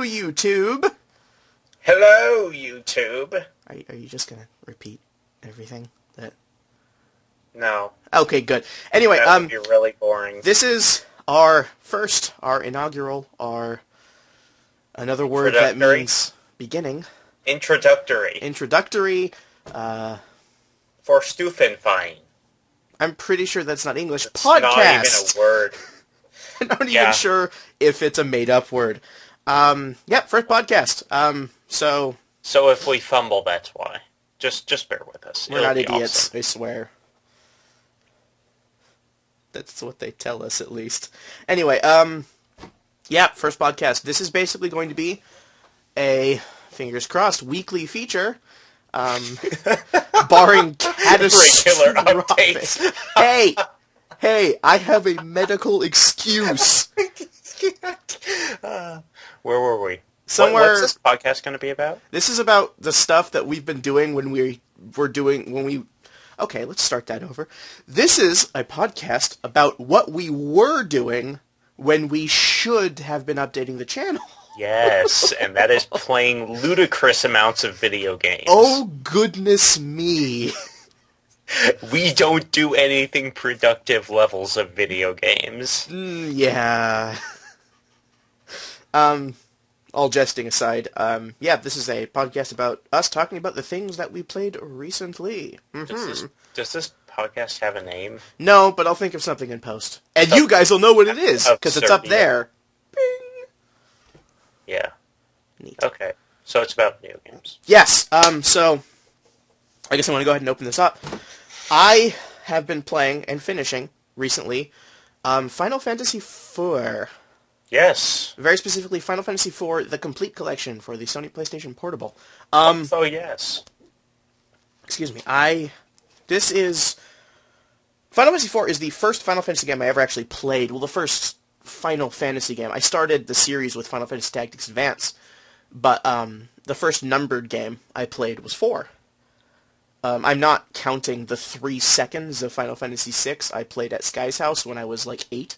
YouTube! Hello, YouTube! Are you just gonna repeat everything? No. Okay, good. Anyway, that would be really boring. This is our inaugural, another word that means beginning. Introductory. For Stufenfein. I'm pretty sure that's not English. It's podcast! Not even a word. I'm not even sure if it's a made-up word. First podcast. So if we fumble, that's why. Just bear with us. We're not idiots, awesome. I swear. That's what they tell us, at least. Anyway, first podcast. This is basically going to be a, fingers crossed, weekly feature, barring catastrophic... Regular updates. Hey, I have a medical excuse. Where were we? Somewhere. What's this podcast going to be about? This is about the stuff that we've been doing Okay, let's start that over. This is a podcast about what we were doing when we should have been updating the channel. Yes, and that is playing ludicrous amounts of video games. Oh, goodness me. We don't do anything productive levels of video games. Yeah. All jesting aside, this is a podcast about us talking about the things that we played recently. Mm-hmm. Does this podcast have a name? No, but I'll think of something in post. And you guys will know what it is, because it's up there. Bing! Yeah. Neat. Okay, so it's about video games. Yes, so I guess I want to go ahead and open this up. I have been playing and finishing, recently, Final Fantasy IV. Yes. Very specifically, Final Fantasy IV, the complete collection for the Sony PlayStation Portable. Yes. Excuse me. Final Fantasy IV is the first Final Fantasy game I ever actually played. Well, the first Final Fantasy game. I started the series with Final Fantasy Tactics Advance, but the first numbered game I played was 4. I'm not counting the 3 seconds of Final Fantasy VI I played at Skye's house when I was like 8.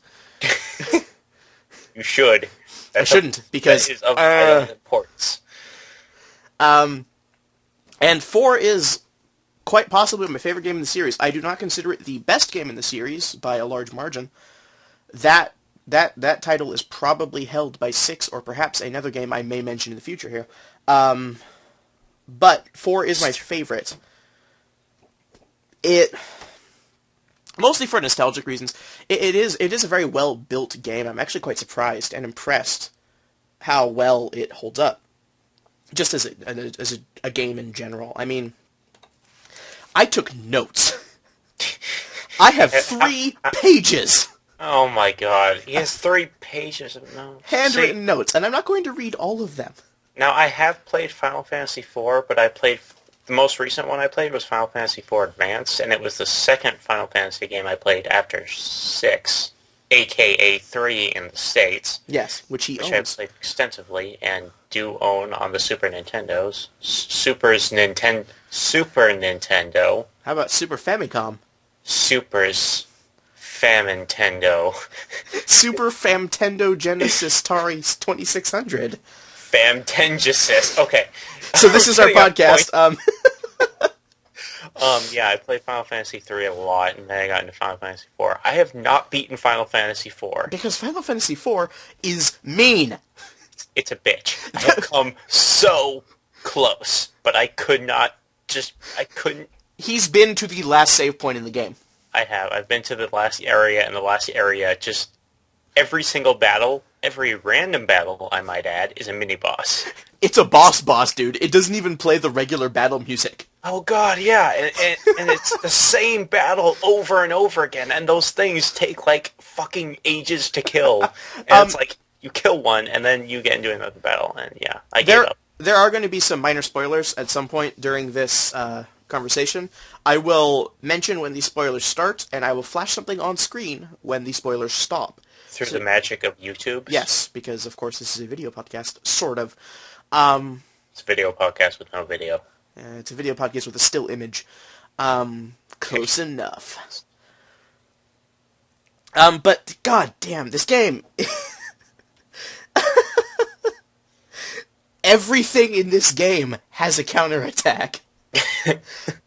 You should. I shouldn't, because... That is of vital importance. And 4 is quite possibly my favorite game in the series. I do not consider it the best game in the series by a large margin. That title is probably held by 6 or perhaps another game I may mention in the future here. But 4 is my favorite. Mostly for nostalgic reasons. It is a very well-built game. I'm actually quite surprised and impressed how well it holds up. Just as a game in general. I mean, I took notes. I have 3 pages. Oh my god. He has 3 pages of notes. Handwritten notes, and I'm not going to read all of them. Now, I have played Final Fantasy IV, but the most recent one I played was Final Fantasy IV Advance, and it was the second Final Fantasy game I played after 6, a.k.a. 3 in the States. Yes, which owns. I played extensively and do own on the Super Nintendos. Super Nintendo. How about Super Famicom? Super's Famintendo. Super Famtendo Genesis Atari 2600. Famtengesis. Okay. So this is our podcast. I played Final Fantasy 3 a lot, and then I got into Final Fantasy 4. I have not beaten Final Fantasy 4. Because Final Fantasy 4 is mean. It's a bitch. I have come so close, but I couldn't. He's been to the last save point in the game. I have. I've been to the last area, and the last area, just every single battle, every random battle, I might add, is a mini-boss. It's a boss, dude. It doesn't even play the regular battle music. Oh god, yeah, and it's the same battle over and over again, and those things take, like, fucking ages to kill. And it's like, you kill one, and then you get into another battle, and yeah, I gave up. There are going to be some minor spoilers at some point during this conversation. I will mention when these spoilers start, and I will flash something on screen when the spoilers stop. Through the magic of YouTube? Yes, because, of course, this is a video podcast, sort of. It's a video podcast with no video. It's a video podcast with a still image. Close enough. But, god damn, this game... everything in this game has a counterattack.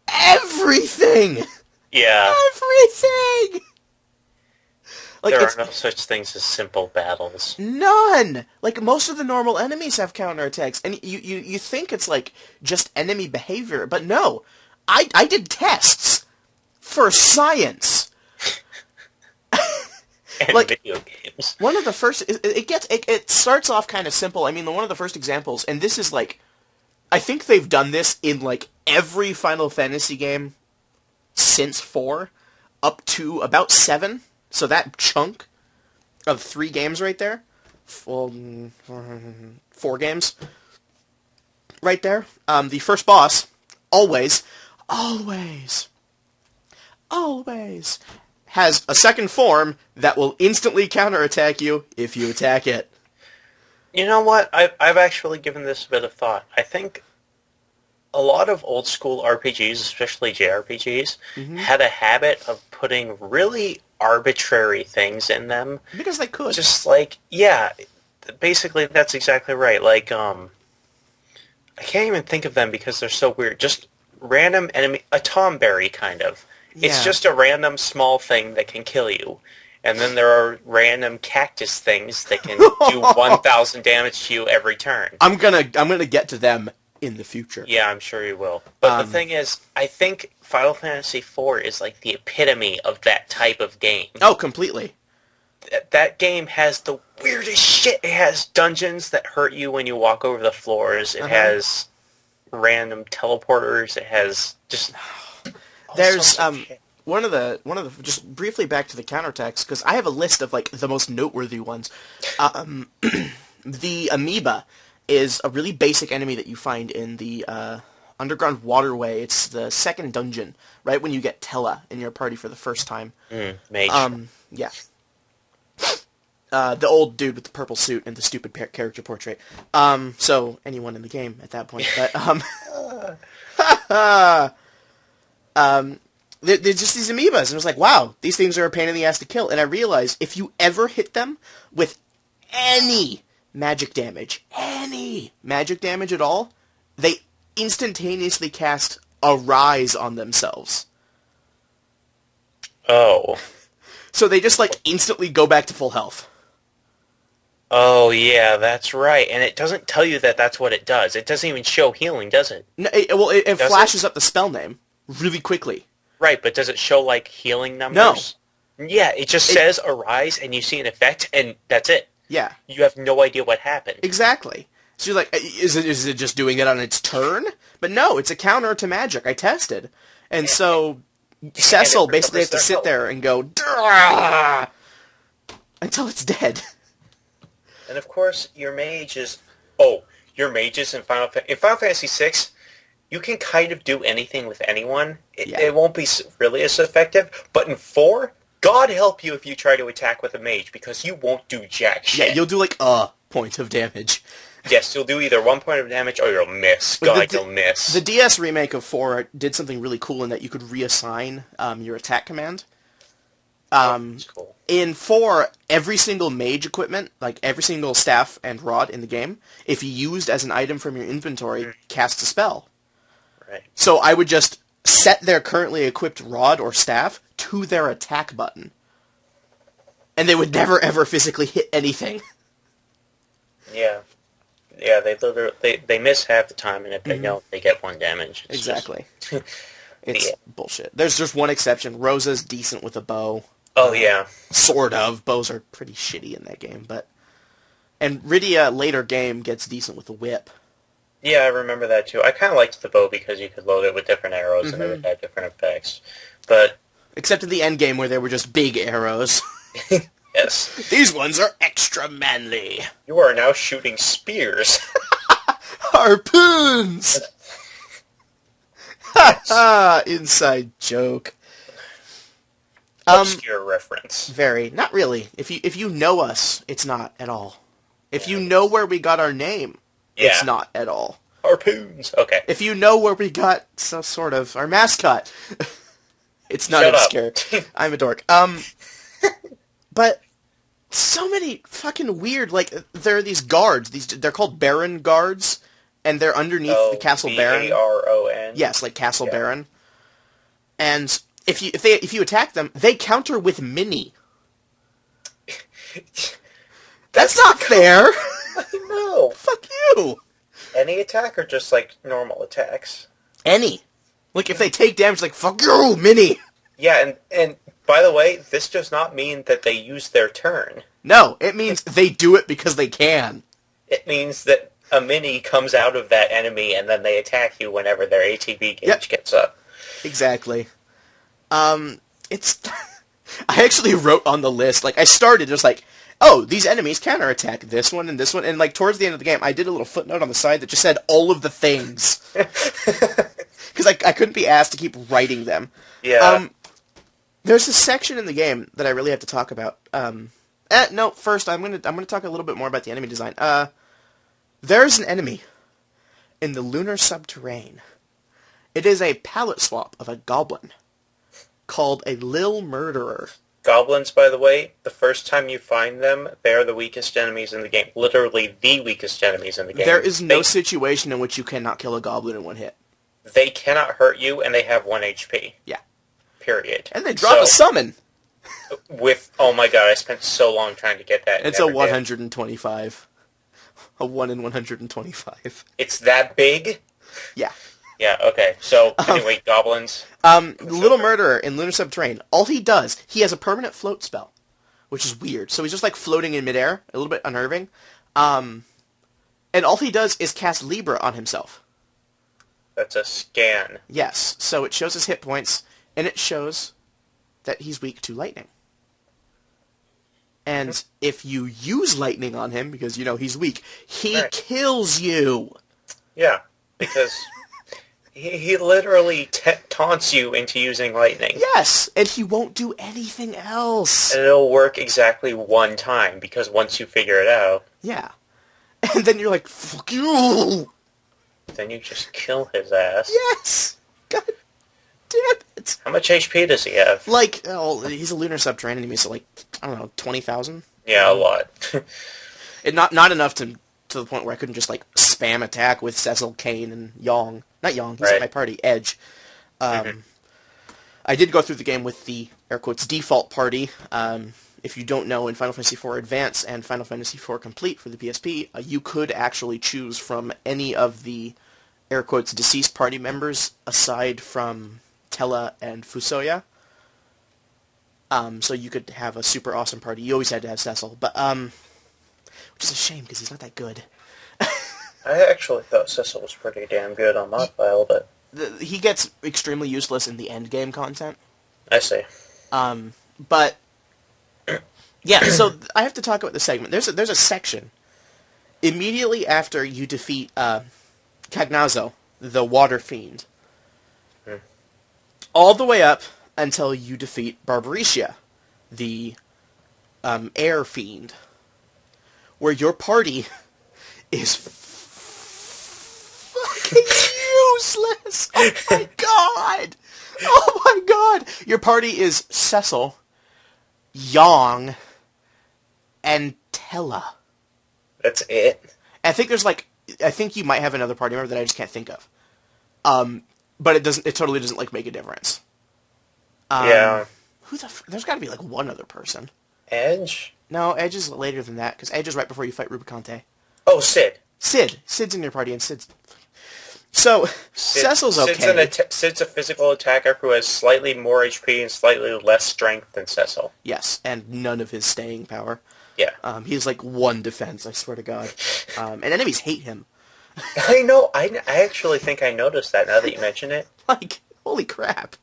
Everything! Yeah. Everything! Like, there are no such things as simple battles. None! Like, most of the normal enemies have counterattacks, and you think it's, like, just enemy behavior, but no. I did tests for science. And like, video games. One of the first... It starts off kind of simple. I mean, one of the first examples, and this is, like... I think they've done this in, like, every Final Fantasy game since 4, up to about 7. So that chunk of 3 games right there, 4 games right there, the first boss, always, has a second form that will instantly counterattack you if you attack it. You know what? I've actually given this a bit of thought. I think a lot of old school RPGs, especially JRPGs, had a habit of putting really arbitrary things in them. Because they could. Just like, yeah, basically that's exactly right. Like, I can't even think of them because they're so weird. Just random enemy, a tomberry kind of. Yeah. It's just a random small thing that can kill you. And then there are random cactus things that can do 1,000 damage to you every turn. I'm gonna get to them in the future. Yeah, I'm sure you will. But the thing is, I think Final Fantasy IV is like the epitome of that type of game. Oh, completely. That game has the weirdest shit. It has dungeons that hurt you when you walk over the floors. It has random teleporters. It has just... There's one of the just briefly back to the counterattacks, because I have a list of like the most noteworthy ones. The amoeba is a really basic enemy that you find in the underground waterway. It's the second dungeon, right when you get Tella in your party for the first time. Mage. Yeah. The old dude with the purple suit and the stupid character portrait. So anyone in the game at that point, but they're just these amoebas, and I was like, wow, these things are a pain in the ass to kill. And I realized if you ever hit them with any magic damage at all, they instantaneously cast a rise on themselves. Oh. So they just, like, instantly go back to full health. Oh, yeah, that's right. And it doesn't tell you that that's what it does. It doesn't even show healing, does it? No, it flashes up the spell name really quickly. Right, but does it show, like, healing numbers? No. Yeah, it just says arise, and you see an effect, and that's it. Yeah. You have no idea what happened. Exactly. So you're like, is it just doing it on its turn? But no, it's a counter to magic. I tested. And so Cecil basically has to sit there and go, Dah! Until it's dead. And of course, your mages in Final Fantasy VI, you can kind of do anything with anyone. It won't be really as effective. But in 4, God help you if you try to attack with a mage, because you won't do jack shit. Yeah, you'll do like a point of damage. Yes, you'll do either 1 point of damage or you'll miss. God, you'll miss. The DS remake of 4 did something really cool in that you could reassign your attack command. That's cool. In 4, every single mage equipment, like every single staff and rod in the game, if used as an item from your inventory, casts a spell. Right. So I would just set their currently equipped rod or staff to their attack button. And they would never ever physically hit anything. Yeah. Yeah, they miss half the time, and if they don't, they get 1 damage. Exactly. It's bullshit. There's just one exception. Rosa's decent with a bow. Oh, yeah. Sort of. Bows are pretty shitty in that game, but... And Rydia, later game, gets decent with a whip. Yeah, I remember that too. I kind of liked the bow because you could load it with different arrows and it would have different effects. But... Except in the end game where they were just big arrows. Yes. These ones are extra manly. You are now shooting spears. Harpoons! Ha inside joke. Obscure reference. Very. Not really. If you know us, it's not at all. If you know where we got our name, it's not at all. Harpoons. Okay. If you know where we got sort of our mascot, it's not obscure. I'm a dork. But so many fucking weird, like, there are these guards, they're called Baron guards, and they're underneath the Castle Baron. Baron? Yes, like Castle Baron. And if you attack them, they counter with mini. That's not fair! I know! Fuck you! Any attack or just, like, normal attacks? Any. Like, if they take damage, like, fuck you, mini! Yeah, and by the way, this does not mean that they use their turn. No, it means they do it because they can. It means that a mini comes out of that enemy and then they attack you whenever their ATB gauge gets up. Exactly. It's... I actually wrote on the list, like, I started just like, oh, these enemies counterattack this one, and like, towards the end of the game, I did a little footnote on the side that just said all of the things. Because I couldn't be asked to keep writing them. Yeah. There's a section in the game that I really have to talk about. No, first, I'm gonna talk a little bit more about the enemy design. There's an enemy in the lunar subterrane. It is a palette swap of a goblin called a Lil Murderer. Goblins, by the way, the first time you find them, they're the weakest enemies in the game. Literally the weakest enemies in the game. There is no situation in which you cannot kill a goblin in one hit. They cannot hurt you, and they have 1 HP. Yeah. Period. And they drop a summon. Oh my god, I spent so long trying to get that. It's a 125. A 1 in 125. It's that big? Yeah. Yeah, okay. So, anyway, goblins. Little Murderer in Lunar Subterrane, all he does, he has a permanent float spell, which is weird. So he's just like floating in midair, a little bit unnerving. And all he does is cast Libra on himself. That's a scan. Yes, so it shows his hit points, and it shows that he's weak to lightning. And if you use lightning on him, because, you know, he's weak, he kills you. Yeah, because he literally taunts you into using lightning. Yes, and he won't do anything else. And it'll work exactly one time, because once you figure it out... Yeah. And then you're like, fuck you! Then you just kill his ass. Yes! God damn it! How much HP does he have? Like, he's a lunar subterranean enemy, so like, I don't know, 20,000? Yeah, a lot. Not enough to the point where I couldn't just, like, spam attack with Cecil, Kane, and Yong. Not Yong, he's in my party, Edge. I did go through the game with the, air quotes, default party. If you don't know, in Final Fantasy IV Advance and Final Fantasy IV Complete for the PSP, you could actually choose from any of the, air quotes, deceased party members, aside from Tella and Fusoya. So you could have a super awesome party. You always had to have Cecil, but, which is a shame, because he's not that good. I actually thought Cecil was pretty damn good on my file, but... He gets extremely useless in the endgame content. I see. But... Yeah, so I have to talk about the segment. There's a section immediately after you defeat Cagnazo, the water fiend, all the way up until you defeat Barbaricia, the air fiend, where your party is fucking useless. Oh my god! Oh my god! Your party is Cecil, Yong, and Tella. That's it? I think there's like, I think you might have another party member that I just can't think of. But it totally doesn't like make a difference. Yeah. There's gotta be like one other person. Edge? No, Edge is later than that, because Edge is right before you fight Rubicante. Oh, Sid. Sid's in your party, and Sid's... So, Cecil's okay. Sid's a physical attacker who has slightly more HP and slightly less strength than Cecil. Yes, and none of his staying power. Yeah. He has like 1 defense, I swear to God. And enemies hate him. I know. I actually think I noticed that now that you mention it. Like, holy crap.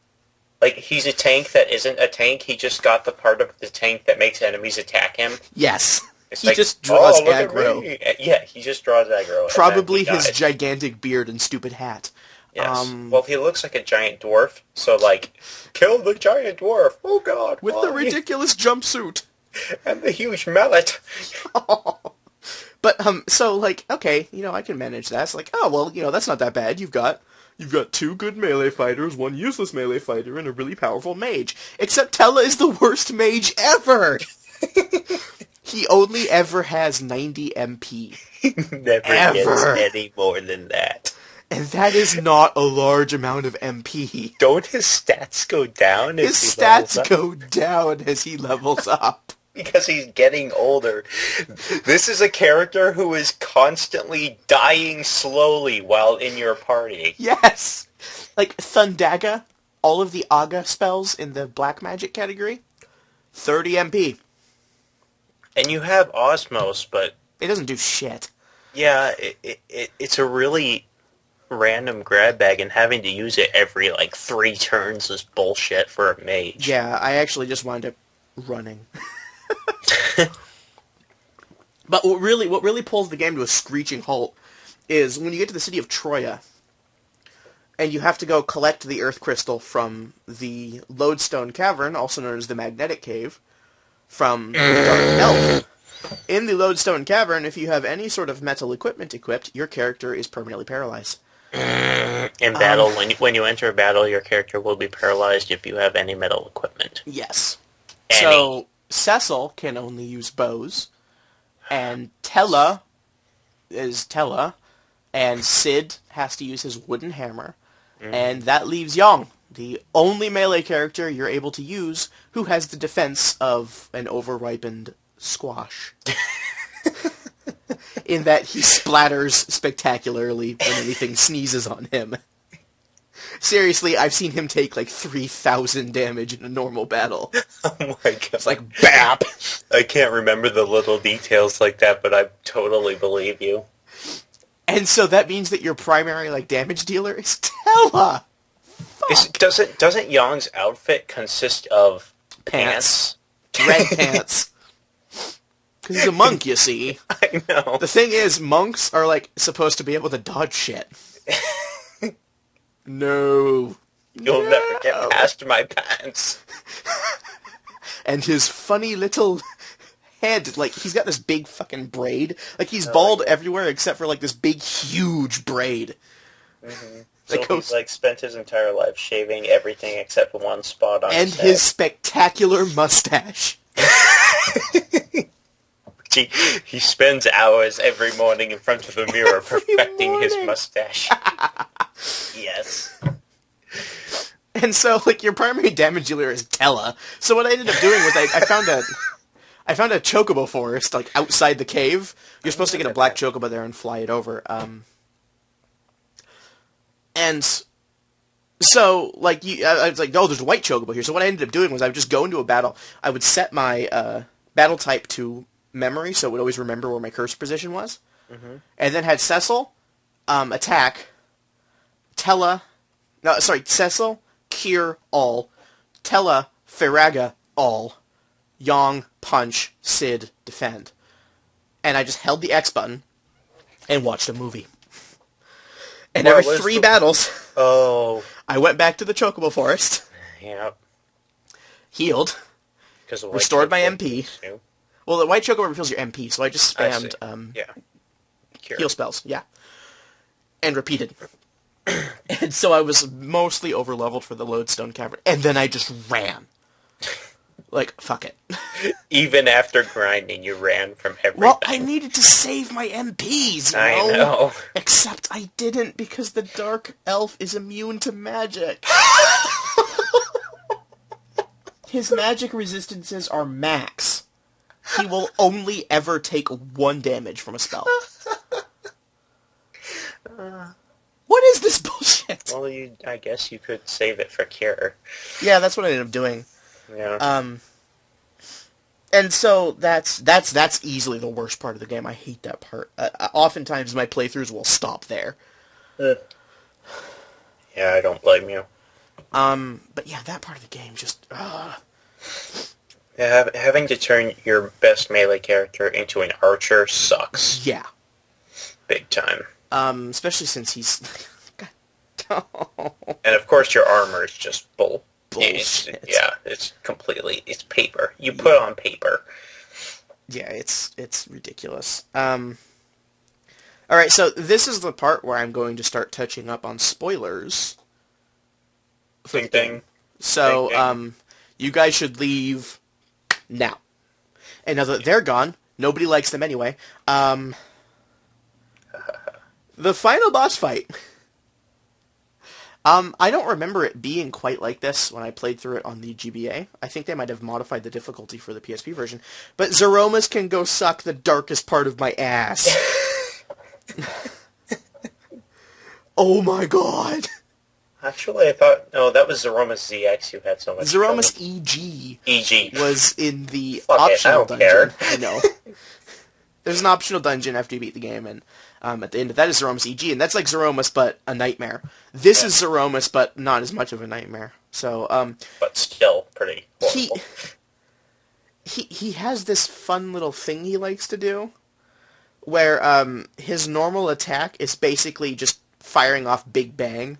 Like, he's a tank that isn't a tank. He just got the part of the tank that makes enemies attack him. Yes. It's he just draws aggro. Yeah, he just draws aggro. Probably his gigantic beard and stupid hat. Yes. Well, he looks like a giant dwarf, so, like, kill the giant dwarf. Oh, God. With the ridiculous jumpsuit. And the huge mallet. But, so, like, okay, you know, I can manage that. It's like, oh, well, you know, that's not that bad. You've got 2 good melee fighters, 1 useless melee fighter, and a really powerful mage. Except Tella is the worst mage ever! He only ever has 90 MP. Never Ever. gets any more than that. And that is not a large amount of MP. Don't his stats go down His as he stats levels up? go down as he levels up. Because he's getting older. This is a character who is constantly dying slowly while in your party. Yes! Like, Thundaga, all of the Aga spells in the black magic category, 30 MP. And you have Osmos, but... It doesn't do shit. Yeah, it's a really random grab bag, and having to use it every, 3 turns is bullshit for a mage. Yeah, I actually just wound up running. But what really pulls the game to a screeching halt is when you get to the city of Troya, and you have to go collect the Earth Crystal from the Lodestone Cavern, also known as the Magnetic Cave, from the Dark Elf. In the Lodestone Cavern, if you have any sort of metal equipment equipped, your character is permanently paralyzed. In battle, when you enter a battle, your character will be paralyzed if you have any metal equipment. Yes. Any. So, Cecil can only use bows, and Tella is Tella, and Sid has to use his wooden hammer, and that leaves Yong, the only melee character you're able to use who has the defense of an overripened squash. In that he splatters spectacularly when anything sneezes on him. Seriously, I've seen him take 3,000 damage in a normal battle. Oh my god. It's BAP! I can't remember the little details like that, but I totally believe you. And so that means that your primary damage dealer is Tella! Doesn't Yong's outfit consist of Pants. Red pants. Because he's a monk, you see. I know. The thing is, monks are, supposed to be able to dodge shit. No. You'll never get past my pants. And his funny little head, he's got this big fucking braid. He's bald everywhere except for, this big, huge braid. Mm-hmm. So he's, spent his entire life shaving everything except one spot on his head. And his spectacular mustache. He spends hours every morning in front of a mirror perfecting his mustache. Yes. And so, your primary damage dealer is Tella. So what I ended up doing was I found a chocobo forest, outside the cave. You're supposed to get a black chocobo there and fly it over. And so, I was oh, there's a white chocobo here. So what I ended up doing was I would just go into a battle. I would set my battle type to memory, so it would always remember where my cursor position was. Mm-hmm. And then had Cecil attack, Cecil, Kier, all, Tella, Feraga, all, Yong, punch, Sid, defend. And I just held the X button and watched a movie. And every 3 battles, I went back to the Chocobo Forest. Yep. Healed. Restored my MP. Well, the white chocobo refills your MP, so I just spammed heal spells. Yeah. And repeated. And so I was mostly over-leveled for the Lodestone Cavern. And then I just ran. Fuck it. Even after grinding, you ran from everything. Well, I needed to save my MPs, I know. Except I didn't, because the Dark Elf is immune to magic. His magic resistances are max. He will only ever take 1 damage from a spell. What is this bullshit? Well, I guess you could save it for cure. Yeah, that's what I ended up doing. Yeah. And so that's easily the worst part of the game. I hate that part. Oftentimes my playthroughs will stop there. Yeah, I don't blame you. But yeah, that part of the game just... Yeah, having to turn your best melee character into an archer sucks. Yeah. Big time. Especially since he's... And of course your armor is just bullshit. It's completely... It's paper. You put on paper. Yeah, it's ridiculous. Alright, so this is the part where I'm going to start touching up on spoilers. For the game. So, you guys should leave now. And now that they're gone, nobody likes them anyway. The final boss fight. I don't remember it being quite like this when I played through it on the GBA. I think they might have modified the difficulty for the PSP version. But Zeromus can go suck the darkest part of my ass. Oh my god. Actually, I thought... No, that was Zeromus ZX you had so much Zeromus trouble. EG was in the Fuck optional it, I don't dungeon. care. I know. There's an optional dungeon after you beat the game, and at the end of that is Zeromus EG, and that's like Zeromus, but a nightmare. This is Zeromus, but not as much of a nightmare. So, but still pretty horrible. He has this fun little thing he likes to do, where his normal attack is basically just firing off Big Bang.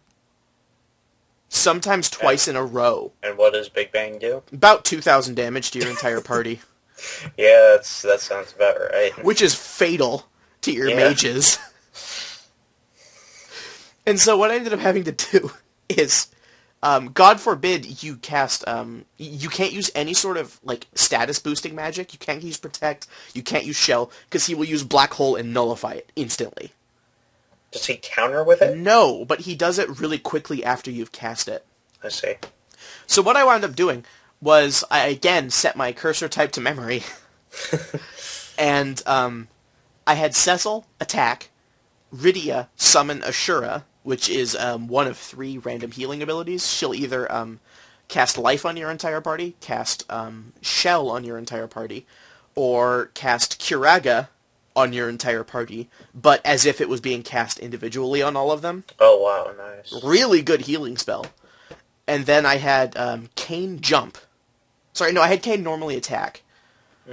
Sometimes twice in a row. And what does Big Bang do? About 2,000 damage to your entire party. Yeah, that sounds about right. Which is fatal to your mages. And so what I ended up having to do is, God forbid you cast, you can't use any sort of, like, status boosting magic. You can't use Protect. You can't use Shell, because he will use Black Hole and nullify it instantly. Does he counter with it? No, but he does it really quickly after you've cast it. I see. So what I wound up doing was I again set my cursor type to memory, and I had Cecil attack, Rydia summon Ashura, which is one of 3 random healing abilities. She'll either cast life on your entire party, cast Shell on your entire party, or cast Curaga on your entire party, but as if it was being cast individually on all of them. Oh, wow, nice. Really good healing spell. And then I had Kane jump. Sorry, no, I had Kane normally attack,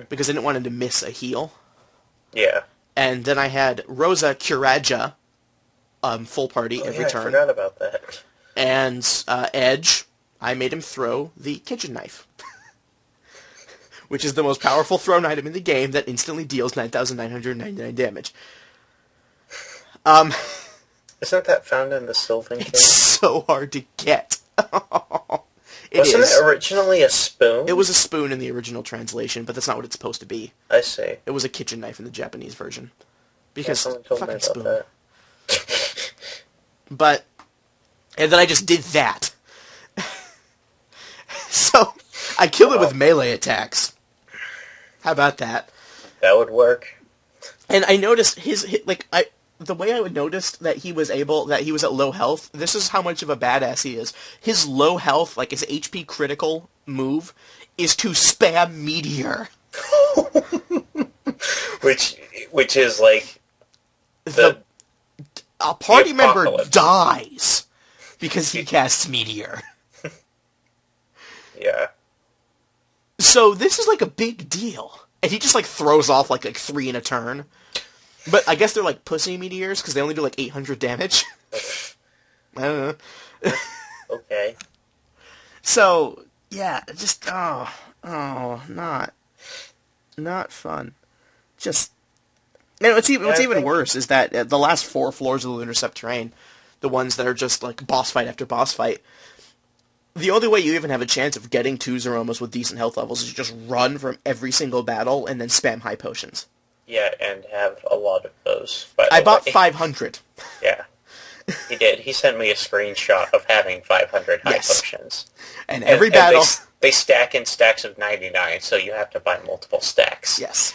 because I didn't want him to miss a heal. Yeah. And then I had Rosa Curaja, full party every turn. I forgot about that. And Edge, I made him throw the kitchen knife. Which is the most powerful thrown item in the game that instantly deals 9,999 damage. Isn't that found in the Sylvan King? It's so hard to get. Wasn't it originally a spoon? It was a spoon in the original translation, but that's not what it's supposed to be. I see. It was a kitchen knife in the Japanese version. Because someone told me fucking about spoon. that. But, and then I just did that. So, I killed it with melee attacks. How about that? That would work. And I noticed the way I would notice that he was at low health, this is how much of a badass he is. His low health, like his HP critical move, is to spam Meteor. which is like a party member dies because he casts Meteor. Yeah. So this is like a big deal. And he just like throws off like 3 in a turn. But I guess they're like pussy meteors because they only do like 800 damage. I don't know. Okay. So, yeah, just, not fun. Just, and what's even worse is that the last 4 floors of the Lunar Subterrane, the ones that are just like boss fight after boss fight, the only way you even have a chance of getting 2 Zeromas with decent health levels is you just run from every single battle and then spam high potions. Yeah, and have a lot of those. I bought 500. Yeah. He did. He sent me a screenshot of having 500 high potions. And every battle... they stack in stacks of 99, so you have to buy multiple stacks. Yes.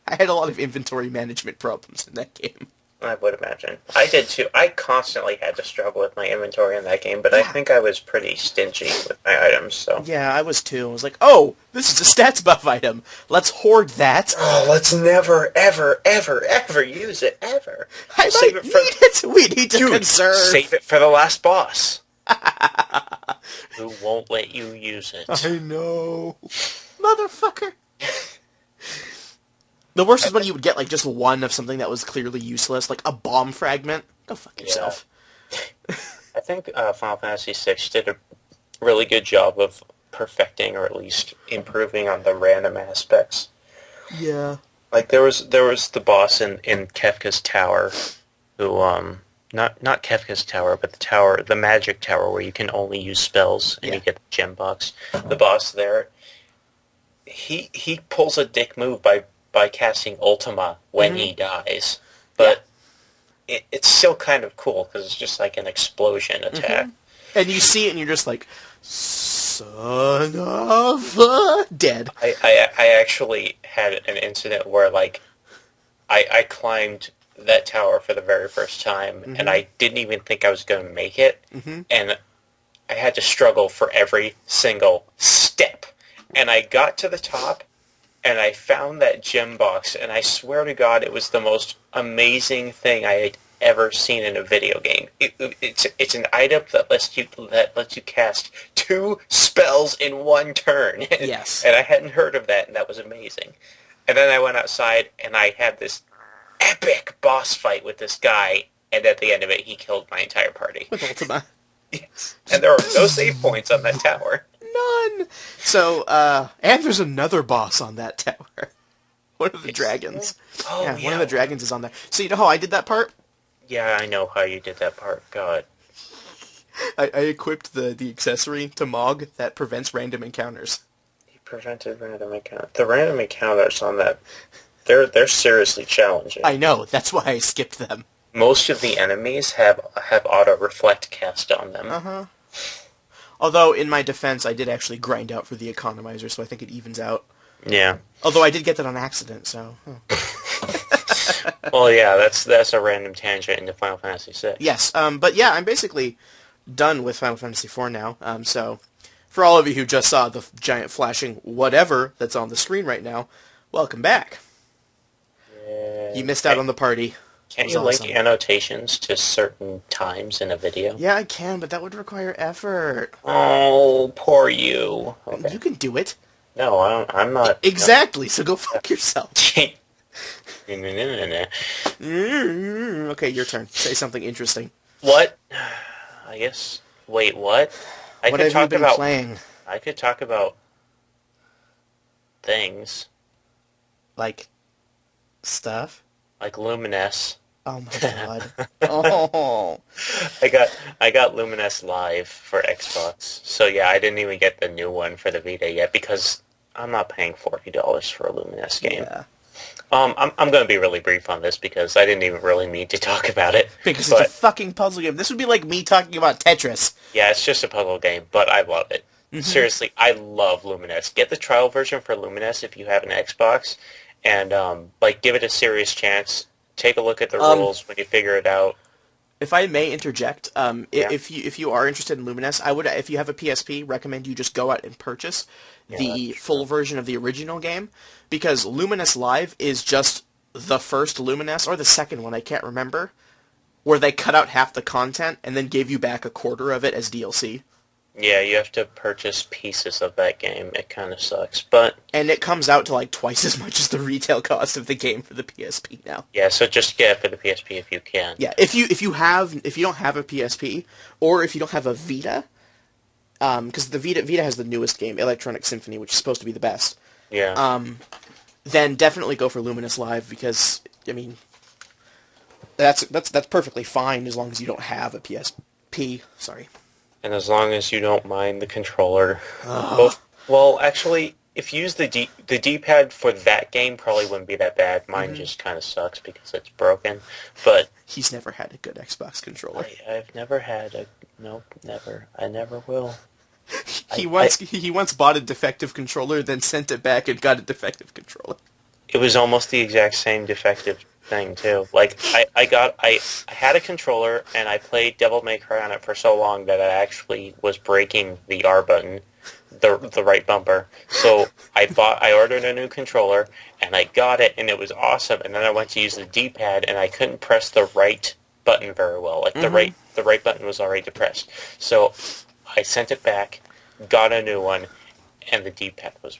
I had a lot of inventory management problems in that game. I would imagine. I did too. I constantly had to struggle with my inventory in that game, but I think I was pretty stingy with my items, so... Yeah, I was too. I was like, oh, this is a stats buff item. Let's hoard that. Oh, let's never, ever, ever, ever use it, ever. I might need it. We need to conserve. Save it for the last boss. Who won't let you use it? I know. Motherfucker. The worst is when you would get, like, just one of something that was clearly useless, like a bomb fragment. Go fuck yourself. I think Final Fantasy VI did a really good job of perfecting, or at least improving on the random aspects. Yeah. Like, there was the boss in Kefka's Tower, who, not Kefka's Tower, but the magic tower where you can only use spells, and you get the gem box. The boss there, he pulls a dick move by casting Ultima when he dies, but it's still kind of cool because it's just like an explosion attack. And you see it and you're just like, son of a dead. I actually had an incident where like I climbed that tower for the very first time and I didn't even think I was going to make it, and I had to struggle for every single step. And I got to the top, and I found that gem box, and I swear to God, it was the most amazing thing I had ever seen in a video game. It's an item that lets you cast 2 spells in one turn. Yes. And I hadn't heard of that, and that was amazing. And then I went outside, and I had this epic boss fight with this guy, and at the end of it, he killed my entire party. With Ultima. Yes. And there are no save points on that tower. None! So, and there's another boss on that tower. One of the dragons. Oh, yeah. One of the dragons is on there. So you know how I did that part? Yeah, I know how you did that part. God. I equipped the accessory to Mog that prevents random encounters. He prevented random encounters. The random encounters on that, they're seriously challenging. I know, that's why I skipped them. Most of the enemies have auto-reflect cast on them. Although, in my defense, I did actually grind out for the economizer, so I think it evens out. Yeah. Although I did get that on accident, so... Well, yeah, that's a random tangent into Final Fantasy VI. Yes, but yeah, I'm basically done with Final Fantasy IV now. So, for all of you who just saw the giant flashing whatever that's on the screen right now, welcome back. Yeah. You missed out on the party. Can't you link annotations to certain times in a video? Yeah, I can, but that would require effort. Oh, poor you. Okay. You can do it. No, I'm not. Exactly, so go fuck yourself. No. Okay, your turn. Say something interesting. What? I guess. Wait, what? What have you been playing? I could talk about things. Like stuff? Like Luminous. Oh my god. Oh. I got Luminous Live for Xbox. So yeah, I didn't even get the new one for the Vita yet because I'm not paying $40 for a Luminous game. Yeah. I'm going to be really brief on this because I didn't even really mean to talk about it. Because it's a fucking puzzle game. This would be like me talking about Tetris. Yeah, it's just a puzzle game, but I love it. Seriously, I love Luminous. Get the trial version for Luminous if you have an Xbox, and give it a serious chance. Take a look at the rules when you figure it out. If I may interject, if you are interested in Luminous, I would, if you have a PSP, recommend you just go out and purchase the full version of the original game, because Luminous Live is just the first Luminous, or the second one, I can't remember, where they cut out half the content and then gave you back a quarter of it as DLC. Yeah, you have to purchase pieces of that game. It kind of sucks, but... And it comes out to like twice as much as the retail cost of the game for the PSP now. Yeah, so just get it for the PSP if you can. Yeah, if you don't have a PSP, or if you don't have a Vita, because the Vita has the newest game, Electronic Symphony, which is supposed to be the best. Yeah. Then definitely go for Luminous Live, because I mean, that's perfectly fine as long as you don't have a PSP. Sorry. And as long as you don't mind the controller. Well, actually, if you use the D-pad for that game, probably wouldn't be that bad. Mine just kind of sucks because it's broken. But he's never had a good Xbox controller. I've never had a... Nope, never. I never will. He once bought a defective controller, then sent it back and got a defective controller. It was almost the exact same defective thing too. Like I had a controller and I played Devil May Cry on it for so long that I actually was breaking the R button, the right bumper. So I ordered a new controller and I got it and it was awesome. And then I went to use the D-pad and I couldn't press the right button very well. Like the right button was already depressed. So I sent it back, got a new one, and the D-pad was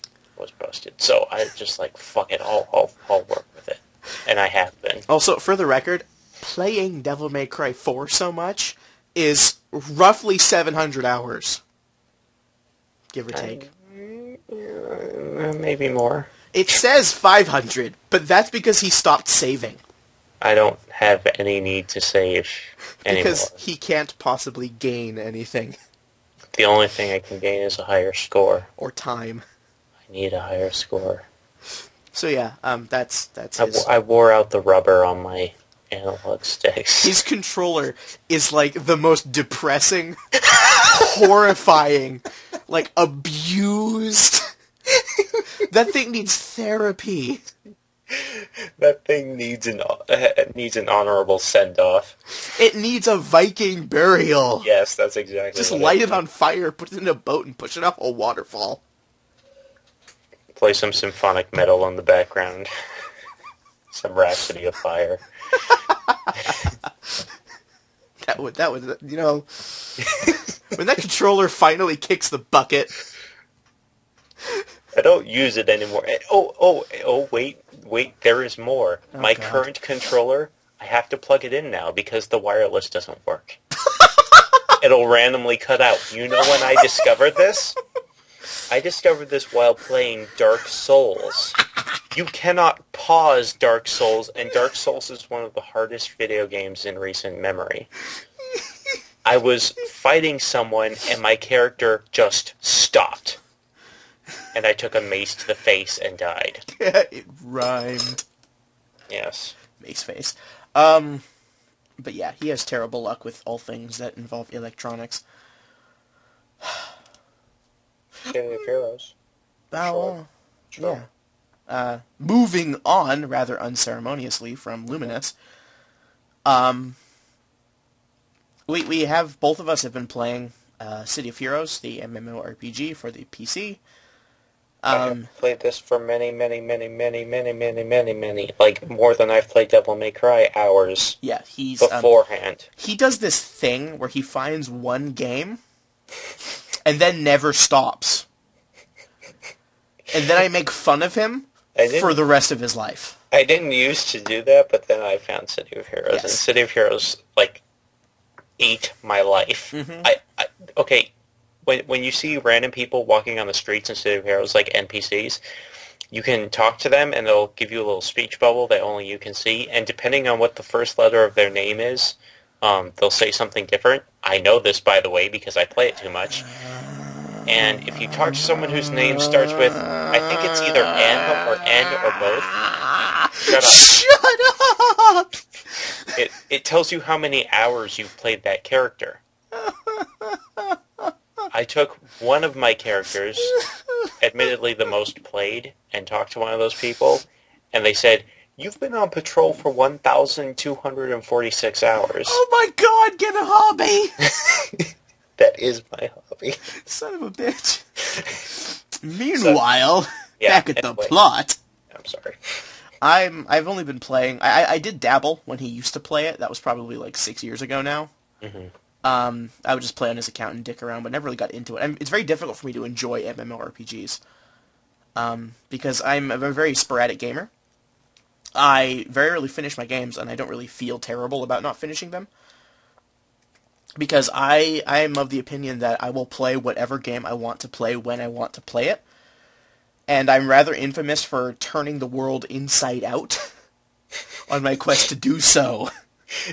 busted. So I just like, fuck it, I'll work with it. And I have been. Also, for the record, playing Devil May Cry 4 so much is roughly 700 hours. Give or take. Maybe more. It says 500, but that's because he stopped saving. I don't have any need to save anymore. Because he can't possibly gain anything. The only thing I can gain is a higher score. Or time. I need a higher score. So yeah, that's his. I wore out the rubber on my analog sticks. His controller is like the most depressing, horrifying, like abused. That thing needs therapy. That thing needs an honorable send-off. It needs a Viking burial. Yes, that's exactly. Just light it on fire, put it in a boat, and push it off a waterfall. Play some symphonic metal in the background. Some Rhapsody of Fire. That would, you know, when that controller finally kicks the bucket. I don't use it anymore. Wait, there is more. Oh, my God. current controller, I have to plug it in now because the wireless doesn't work. It'll randomly cut out. You know when I discovered this? I discovered this while playing Dark Souls. You cannot pause Dark Souls, and Dark Souls is one of the hardest video games in recent memory. I was fighting someone, and my character just stopped. And I took a mace to the face and died. It rhymed. Yes. Mace face. But yeah, he has terrible luck with all things that involve electronics. City of Heroes. Oh, yeah. Moving on, rather unceremoniously, from Luminous. We have, both of us have been playing City of Heroes, the MMORPG for the PC. I have played this for many, like more than I've played Devil May Cry hours. Yeah, he's beforehand. He does this thing where he finds one game and then never stops. And then I make fun of him for the rest of his life. I didn't used to do that, but then I found City of Heroes, Yes. and City of Heroes like ate my life. Mm-hmm. Okay. When you see random people walking on the streets in City of Heroes, like NPCs, you can talk to them, and they'll give you a little speech bubble that only you can see. And depending on what the first letter of their name is, they'll say something different. I know this, by the way, because I play it too much. And if you talk to someone whose name starts with, I think it's either M or N or both, shut up! It tells you how many hours you've played that character. I took one of my characters, admittedly the most played, and talked to one of those people, and they said, "You've been on patrol for 1,246 hours." Oh my god, get a hobby! That is my hobby. Son of a bitch. Meanwhile, yeah, back at the anyway. plot. I'm sorry. I've only been playing... I did dabble when he used to play it. That was probably like 6 years ago now. Mm-hmm. I would just play on his account and dick around, but never really got into it. And it's very difficult for me to enjoy MMORPGs. Because I'm a very sporadic gamer. I very rarely finish my games, and I don't really feel terrible about not finishing them. Because I am of the opinion that I will play whatever game I want to play when I want to play it. And I'm rather infamous for turning the world inside out on my quest to do so.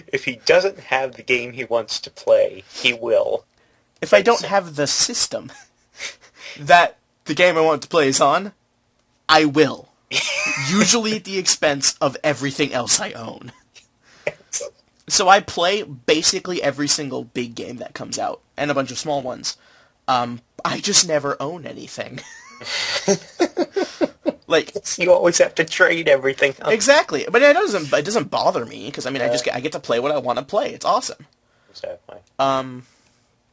If he doesn't have the game he wants to play, he will. If I don't have the system that the game I want to play is on, I will. Usually at the expense of everything else I own. So I play basically every single big game that comes out, and a bunch of small ones. I just never own anything. Like, you always have to trade everything else. Exactly, but it doesn't bother me because I mean I get to play what I want to play. It's awesome. Exactly. And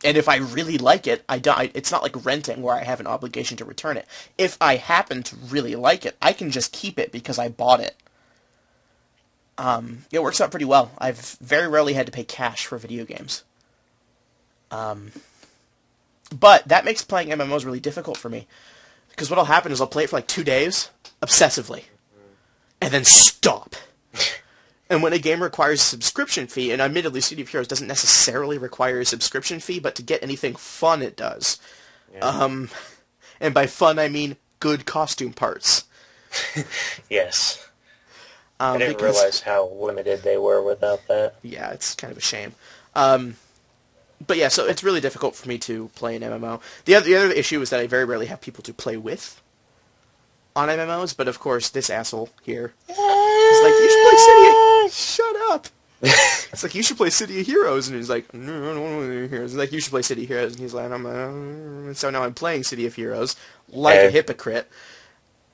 if I really like it, it's not like renting where I have an obligation to return it. If I happen to really like it, I can just keep it because I bought it. It works out pretty well. I've very rarely had to pay cash for video games. But that makes playing MMOs really difficult for me. Because what'll happen is I'll play it for like 2 days, obsessively, and then stop. And when a game requires a subscription fee, and admittedly City of Heroes doesn't necessarily require a subscription fee, but to get anything fun it does. Yeah. And by fun I mean good costume parts. Yes. I didn't realize how limited they were without that. Yeah, it's kind of a shame. But yeah, so it's really difficult for me to play an MMO. The other issue is that I very rarely have people to play with. on MMOs, but of course this asshole here is like, you should play City. Shut up. It's like, you should play City of Heroes, and he's like, no, I don't want to play Heroes. It's like, you should play City of Heroes, and he's like, so now I'm playing City of Heroes like a hypocrite,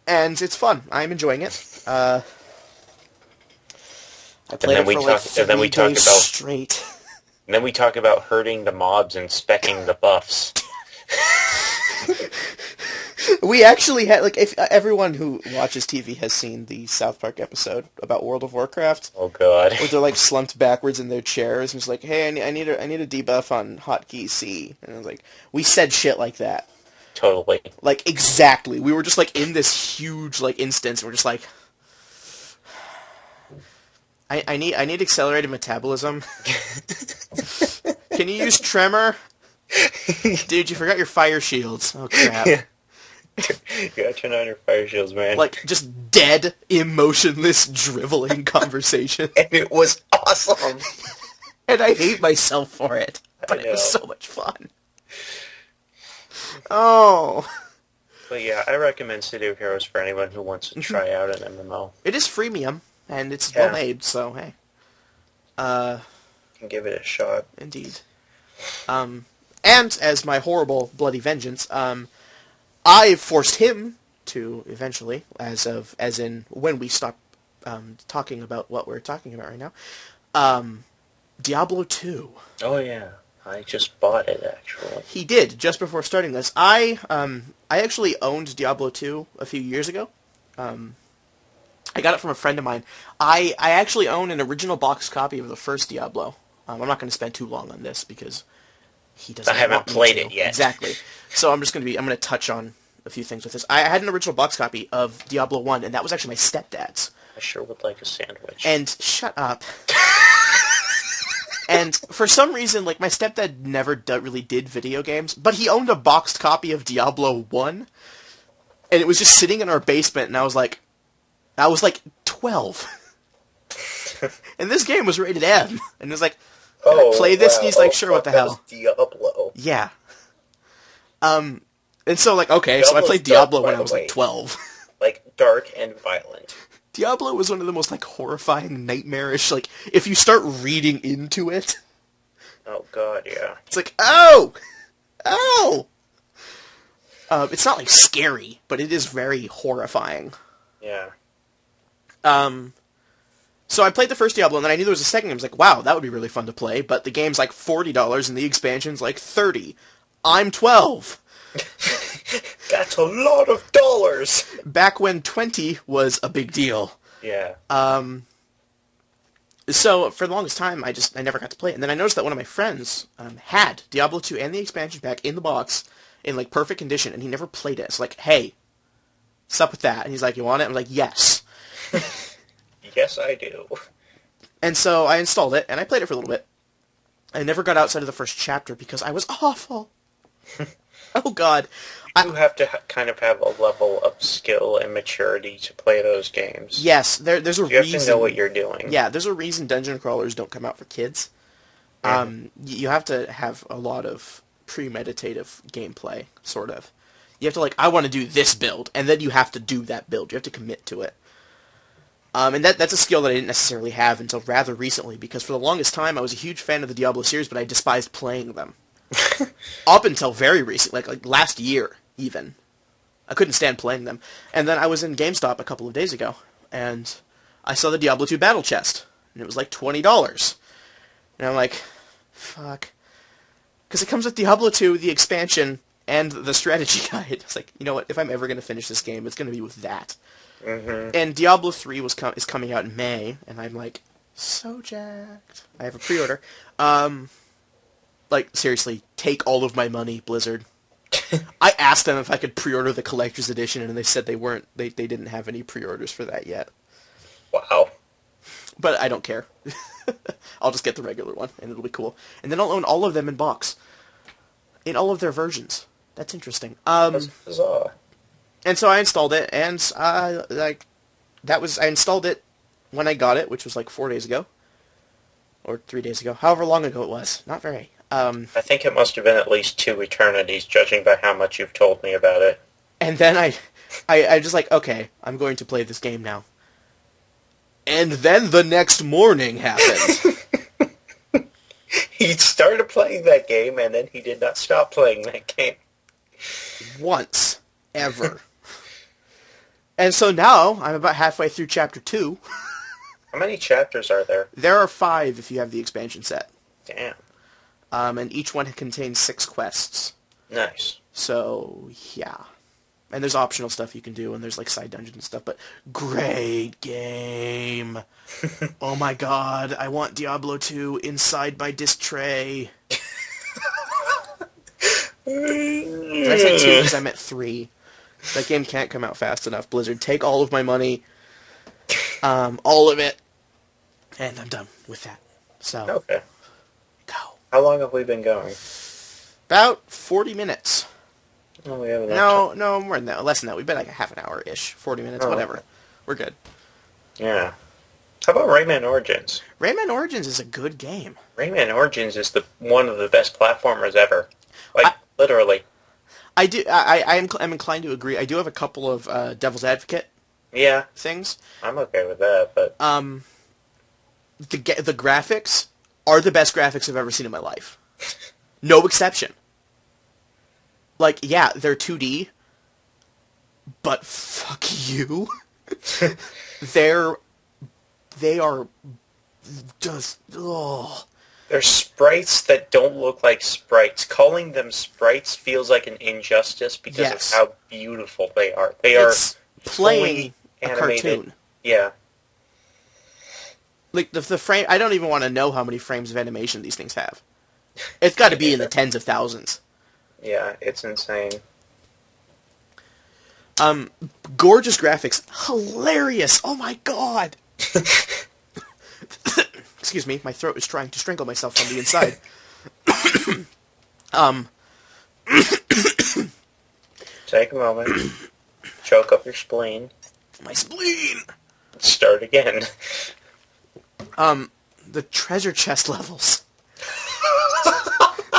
and it's fun. I'm enjoying it. I played it for like 3 days straight. And then we talk about hurting the mobs and specking the buffs. We actually had, like, if everyone who watches TV has seen the South Park episode about World of Warcraft. Oh God! Where they're like slumped backwards in their chairs, and it's like, hey, I need a debuff on hotkey C, and I was like, we said shit like that. Totally. Like, exactly. We were just like in this huge like instance, and we're just like, I need accelerated metabolism. Can you use tremor? Dude, you forgot your fire shields. Oh crap. Yeah. You gotta turn on your fire shields, man. Like, just dead, emotionless, driveling conversation. And it was awesome. And I hate myself for it. But it was so much fun. Oh. But yeah, I recommend City of Heroes for anyone who wants to try out an MMO. It is freemium, and it's well made, so hey. You can give it a shot. Indeed. And as my horrible bloody vengeance, I forced him to eventually, as in when we stop talking about what we're talking about right now, Diablo 2. Oh yeah, I just bought it actually. He did just before starting this. I actually owned Diablo 2 a few years ago. I got it from a friend of mine. I actually own an original box copy of the first Diablo. I'm not going to spend too long on this because he doesn't. I haven't played it yet. Exactly. So I'm going to touch on a few things with this. I had an original box copy of Diablo 1, and that was actually my stepdad's. I sure would like a sandwich. And shut up. And for some reason, like, my stepdad never really did video games, but he owned a boxed copy of Diablo 1, and it was just sitting in our basement, and I was like 12. And this game was rated M, and it was like, can I play this? And he's like, sure, what the hell? Diablo. Yeah. And so, like, okay, so I played Diablo when I was, like, 12. Like, dark and violent. Diablo was one of the most, like, horrifying, nightmarish, like, if you start reading into it. Oh, God, yeah. It's like, oh! Oh! It's not, like, scary, but it is very horrifying. Yeah. So I played the first Diablo, and then I knew there was a second game. I was like, wow, that would be really fun to play, but the game's like $40, and the expansion's like $30. I'm 12. That's a lot of dollars. Back when 20 was a big deal. Yeah. So for the longest time, I never got to play it. And then I noticed that one of my friends had Diablo 2 and the expansion pack in the box in like perfect condition, and he never played it. It's like, hey, what's up with that? And he's like, you want it? I'm like, yes. Yes, I do. And so I installed it, and I played it for a little bit. I never got outside of the first chapter because I was awful. Oh, God. You have to kind of have a level of skill and maturity to play those games. Yes, there's a reason. You have to know what you're doing. Yeah, there's a reason dungeon crawlers don't come out for kids. You have to have a lot of premeditative gameplay, sort of. You have to, like, I want to do this build, and then you have to do that build. You have to commit to it. And that's a skill that I didn't necessarily have until rather recently, because for the longest time I was a huge fan of the Diablo series, but I despised playing them. Up until very recently, like last year, even. I couldn't stand playing them. And then I was in GameStop a couple of days ago, and I saw the Diablo 2 Battle Chest, and it was like $20. And I'm like, fuck. Because it comes with Diablo 2, the expansion, and the strategy guide. It's like, you know what, if I'm ever going to finish this game, it's going to be with that. Mm-hmm. And Diablo 3 is coming out in May, and I'm like, so jacked. I have a pre-order. Like, seriously, take all of my money, Blizzard. I asked them if I could pre-order the collector's edition, and they said they didn't have any pre-orders for that yet. Wow. But I don't care. I'll just get the regular one, and it'll be cool. And then I'll own all of them in box. In all of their versions. That's interesting. That's bizarre. And so I installed it, and I installed it when I got it, which was like 4 days ago. Or 3 days ago. However long ago it was. Not very. I think it must have been at least 2 eternities, judging by how much you've told me about it. And then I just like, okay, I'm going to play this game now. And then the next morning happened. He started playing that game, and then he did not stop playing that game. Once. Ever. And so now, I'm about halfway through Chapter 2. How many chapters are there? There are 5 if you have the expansion set. Damn. And each one contains 6 quests. Nice. So, yeah. And there's optional stuff you can do, and there's, like, side dungeons and stuff, but great game. Oh my god, I want Diablo 2 inside my disc tray. I said 2 because I meant 3. That game can't come out fast enough. Blizzard, take all of my money. All of it. And I'm done with that. So, Okay. go. How long have we been going? About 40 minutes. Oh, we haven't. No, more than that. Less than that. We've been like a half an hour-ish. 40 minutes, whatever. Okay. We're good. Yeah. How about Rayman Origins? Rayman Origins is a good game. Rayman Origins is one of the best platformers ever. Like, literally. I'm inclined to agree. I do have a couple of Devil's Advocate things. I'm okay with that, but... The graphics are the best graphics I've ever seen in my life. No exception. Like, yeah, they're 2D, but fuck you. They are just, oh. They're sprites that don't look like sprites. Calling them sprites feels like an injustice because of how beautiful they are. It's are playing a animated. Cartoon. Yeah. Like, the frame, I don't even want to know how many frames of animation these things have. It's got to be in the tens of thousands. Yeah, it's insane. Gorgeous graphics. Hilarious. Oh my god. Excuse me, my throat is trying to strangle myself from the inside. Take a moment. Choke up your spleen. My spleen! Start again. The treasure chest levels.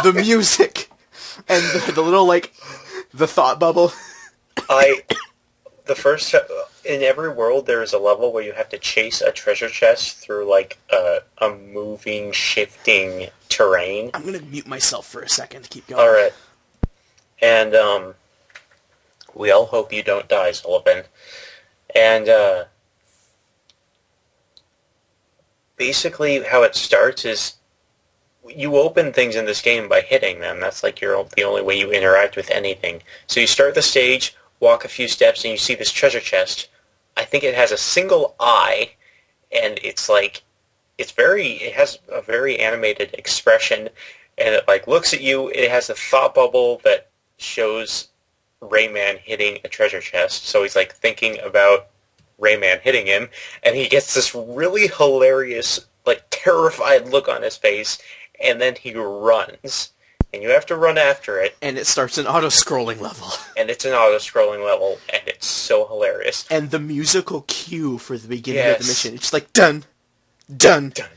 The music. And the little, like, the thought bubble. In every world there is a level where you have to chase a treasure chest through, like, a moving, shifting terrain. I'm gonna mute myself for a second to keep going. Alright. And, we all hope you don't die, Sullivan. And, basically how it starts is you open things in this game by hitting them. That's like the only way you interact with anything. So you start the stage, walk a few steps, and you see this treasure chest. I think it has a single eye, and it's like, it has a very animated expression, and it like looks at you. It has a thought bubble that shows Rayman hitting a treasure chest. So he's like thinking about Rayman hitting him, and he gets this really hilarious, like, terrified look on his face, and then he runs. And you have to run after it. And it starts an auto-scrolling level. And it's an auto-scrolling level, and it's so hilarious. And the musical cue for the beginning of the mission, it's just like, dun, dun, dun,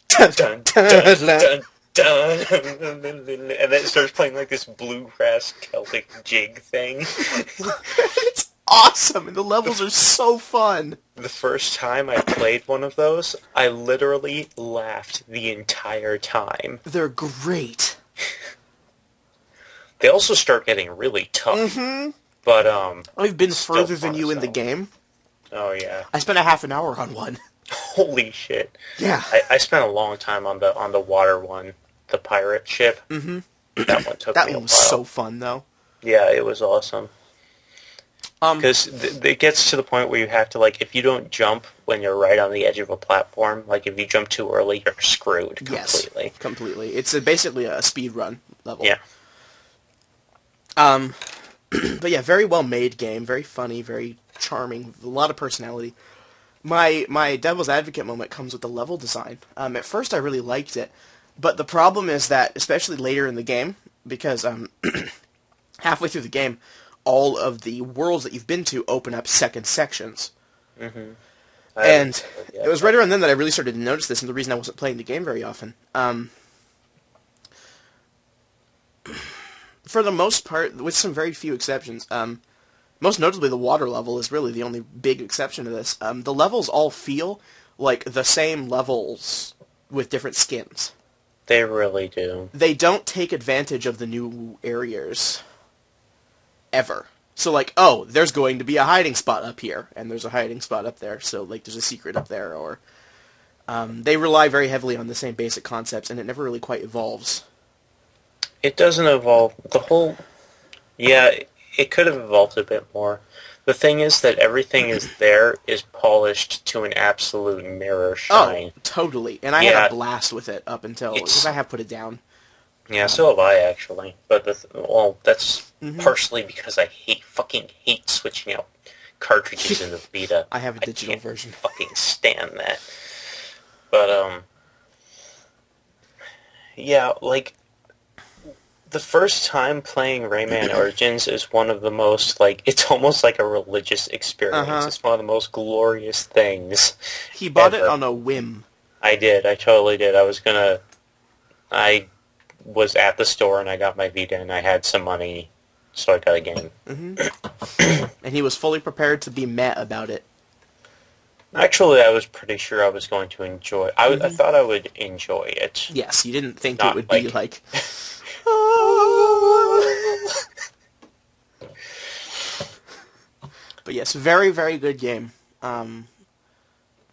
dun, dun, dun, dun, dun. And then it starts playing like this bluegrass Celtic jig thing. It's awesome, and the levels are so fun. The first time I played one of those, I literally laughed the entire time. They're great. They also start getting really tough. Mm-hmm. But, I've been further than you in the game. Oh, yeah. I spent a half an hour on one. Holy shit. Yeah. I spent a long time on the water one, the pirate ship. Mm-hmm. That one took me a while. That one was so fun, though. Yeah, it was awesome. Because it gets to the point where you have to, like, if you don't jump when you're right on the edge of a platform, like, if you jump too early, you're screwed completely. Yes, completely. It's basically a speed run level. Yeah. But yeah, very well made game, very funny, very charming, a lot of personality. My Devil's Advocate moment comes with the level design. At first I really liked it, but the problem is that, especially later in the game, because halfway through the game, all of the worlds that you've been to open up second sections. Mm-hmm. And it was right around then that I really started to notice this, and the reason I wasn't playing the game very often. For the most part, with some very few exceptions, Most notably, the water level is really the only big exception to this. The levels all feel like the same levels with different skins. They really do. They don't take advantage of the new areas ever. So, like, oh, there's going to be a hiding spot up here, and there's a hiding spot up there, so, like, there's a secret up there, or... they rely very heavily on the same basic concepts, and it never really quite evolves. It doesn't evolve. The whole... Yeah, it could have evolved a bit more. The thing is that everything is polished to an absolute mirror shine. Oh, totally. And I had a blast with it up until... Because I have put it down. Yeah, so have I, actually. But, that's partially because I fucking hate switching out cartridges in the Vita. I have a digital version. I fucking stand that. But, yeah, like, the first time playing Rayman Origins is one of the most, like, it's almost like a religious experience. Uh-huh. It's one of the most glorious things. He bought it on a whim. I did. I totally did. I was at the store and I got my Vita and I had some money, so I got a game. Mm-hmm. And he was fully prepared to be meh about it. Actually, I was pretty sure I was going to enjoy it. I thought I would enjoy it. Yes, you didn't think it would be like... But yes, very, very good game.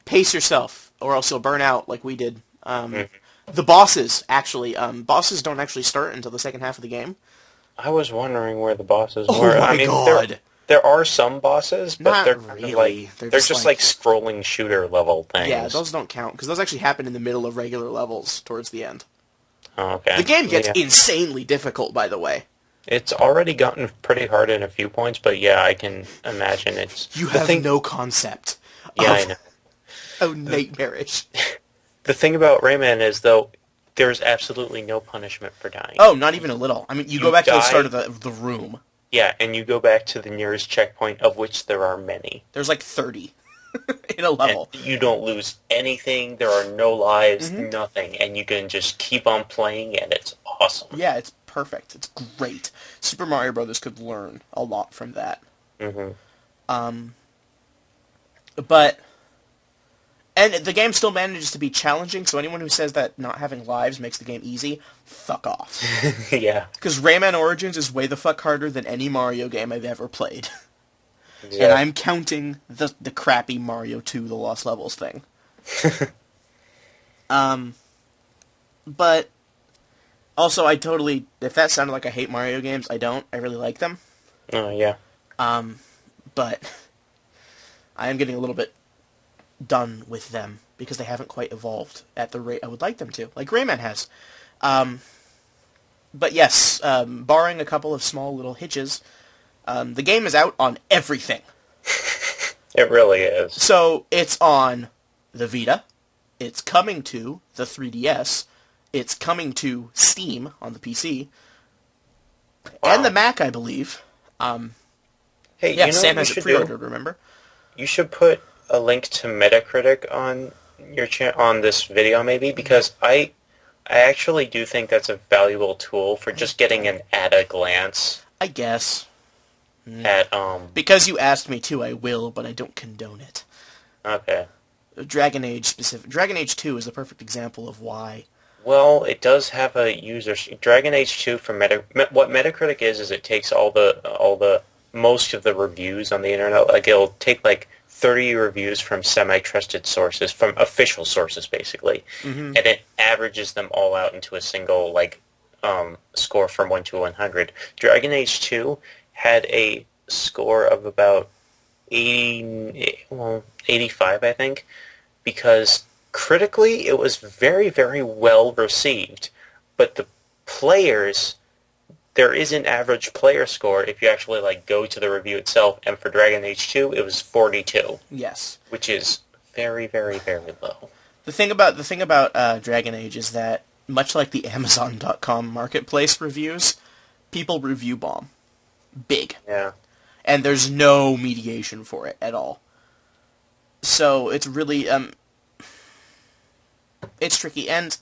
Pace yourself, or else you'll burn out like we did. The bosses, actually. Bosses don't actually start until the second half of the game. I was wondering where the bosses were. Oh my god! There are some bosses, but Not they're really. Like, they're just like scrolling shooter level things. Yeah, those don't count, because those actually happen in the middle of regular levels towards the end. Oh, okay. The game gets insanely difficult, by the way. It's already gotten pretty hard in a few points, but yeah, I can imagine it's... You have no concept. I know. Oh, nightmarish. The thing about Rayman is, though, there's absolutely no punishment for dying. Oh, not even a little. I mean, you go back to the start of the room. Yeah, and you go back to the nearest checkpoint, of which there are many. There's like 30 in a level. And you don't lose anything, there are no lives, nothing, and you can just keep on playing, and it's awesome. Yeah, it's perfect. It's great. Super Mario Brothers could learn a lot from that. But... And the game still manages to be challenging, so anyone who says that not having lives makes the game easy, fuck off. Yeah. Because Rayman Origins is way the fuck harder than any Mario game I've ever played. Yeah. And I'm counting the crappy Mario 2 The Lost Levels thing. But also I totally... If that sounded like I hate Mario games, I don't. I really like them. Oh, yeah. But I am getting a little bit done with them because they haven't quite evolved at the rate I would like them to, like Rayman has. But yes, barring a couple of small little hitches, the game is out on everything. It really is. So it's on the Vita, it's coming to the 3DS, it's coming to Steam on the PC, and the Mac, I believe. Hey, yeah, Sam has it pre-ordered, remember? You should put a link to Metacritic on your on this video, maybe, because I actually do think that's a valuable tool for just getting an at a glance. I guess. At Because you asked me to, I will, but I don't condone it. Okay. Dragon Age 2 is the perfect example of why. Well, it does have a user. Dragon Age 2 for what Metacritic is it takes all the most of the reviews on the internet. Like, it'll take like 30 reviews from semi-trusted sources, from official sources, basically, and it averages them all out into a single score from 1 to 100. Dragon Age 2 had a score of about 85, I think, because critically it was very, very well received, but the players... There is an average player score if you actually go to the review itself, and for Dragon Age 2, it was 42. Yes, which is very, very, very low. The thing about Dragon Age is that, much like the Amazon.com marketplace reviews, people review bomb, big. Yeah, and there's no mediation for it at all. So it's really it's tricky, and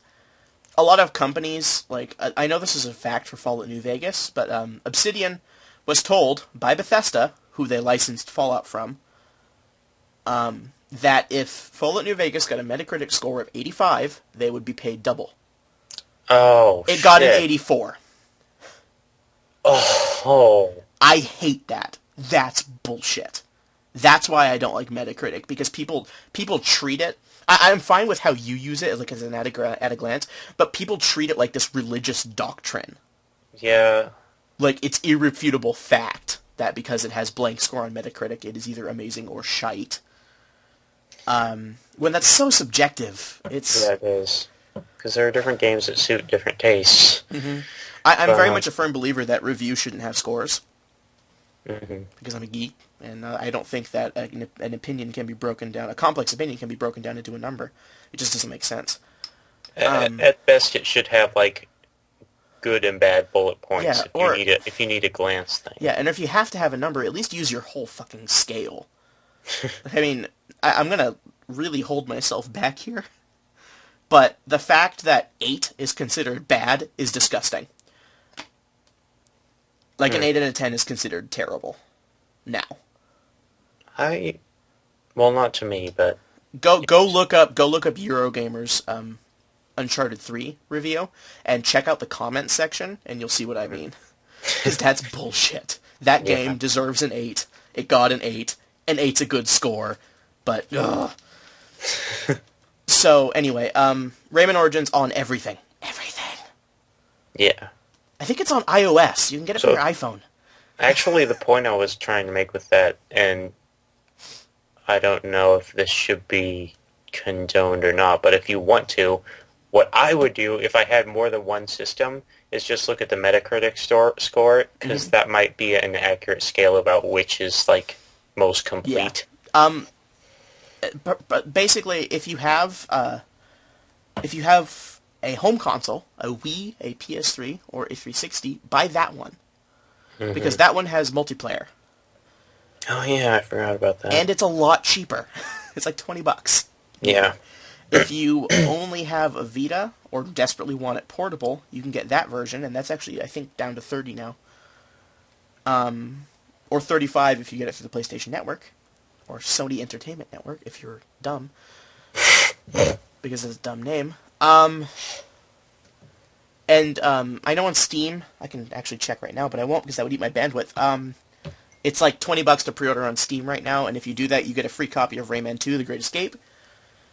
a lot of companies, I know this is a fact for Fallout New Vegas, but Obsidian was told by Bethesda who they licensed Fallout from, that if Fallout New Vegas got a Metacritic score of 85, they would be paid double. Oh, It got an 84. Oh. I hate that. That's bullshit. That's why I don't like Metacritic, because people treat it... I'm fine with how you use it, like as an at a glance, but people treat it like this religious doctrine. Yeah. Like, it's irrefutable fact that because it has blank score on Metacritic, it is either amazing or shite. When that's so subjective, it's... Yeah, it is. Because there are different games that suit different tastes. Mm-hmm. I'm very much a firm believer that reviews shouldn't have scores. Mm-hmm. Because I'm a geek, and I don't think that an opinion can be broken down, a complex opinion can be broken down into a number. It just doesn't make sense. At best, it should have, like, good and bad bullet points yeah, if you need a glance thing. Yeah, and if you have to have a number, at least use your whole fucking scale. I mean, I'm going to really hold myself back here, but the fact that 8 is considered bad is disgusting. Like, an 8 out of 10 is considered terrible. Now. Well, not to me, but... Go look up Eurogamer's Uncharted 3 review, and check out the comments section, and you'll see what I mean. Because that's bullshit. That game deserves an 8. It got an 8. An 8's a good score. But, ugh. So, anyway, Rayman Origins on everything. Everything. Yeah. I think it's on iOS. You can get it for your iPhone. Actually, the point I was trying to make with that, and I don't know if this should be condoned or not, but if you want to, what I would do if I had more than one system is just look at the Metacritic score, because that might be an accurate scale about which is, like, most complete. Yeah. But basically, if you have a home console, a Wii, a PS3, or a 360, buy that one. Mm-hmm. Because that one has multiplayer. Oh yeah, I forgot about that. And it's a lot cheaper. It's like $20. Yeah. If you only have a Vita, or desperately want it portable, you can get that version, and that's actually, I think, down to $30 now. Or $35 if you get it through the PlayStation Network. Or Sony Entertainment Network, if you're dumb. Because it's a dumb name. And I know on Steam, I can actually check right now, but I won't because that would eat my bandwidth. It's like $20 to pre-order on Steam right now, and if you do that, you get a free copy of Rayman 2: The Great Escape.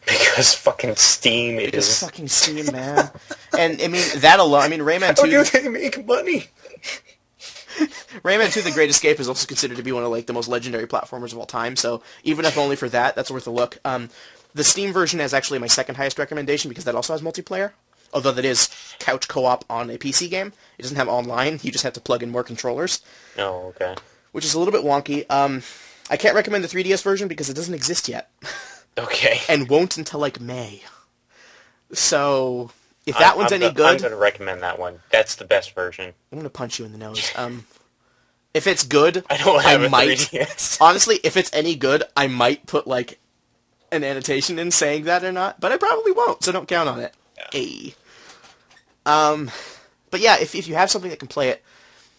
Because fucking Steam is... Because fucking Steam, man. And, I mean, that alone, I mean, Rayman 2... How do they make money? Rayman 2: The Great Escape is also considered to be one of, like, the most legendary platformers of all time, so even if only for that, that's worth a look. The Steam version is actually my second highest recommendation because that also has multiplayer. Although that is couch co-op on a PC game. It doesn't have online, you just have to plug in more controllers. Oh, okay. Which is a little bit wonky. I can't recommend the 3DS version because it doesn't exist yet. Okay. And won't until, like, May. So, if that one's any good... I'm going to recommend that one. That's the best version. I'm going to punch you in the nose. If it's good, I don't have a might... 3DS. Honestly, if it's any good, I might put, like, an annotation in saying that or not. But I probably won't, so don't count on it. Yeah. Hey. But yeah, if you have something that can play it...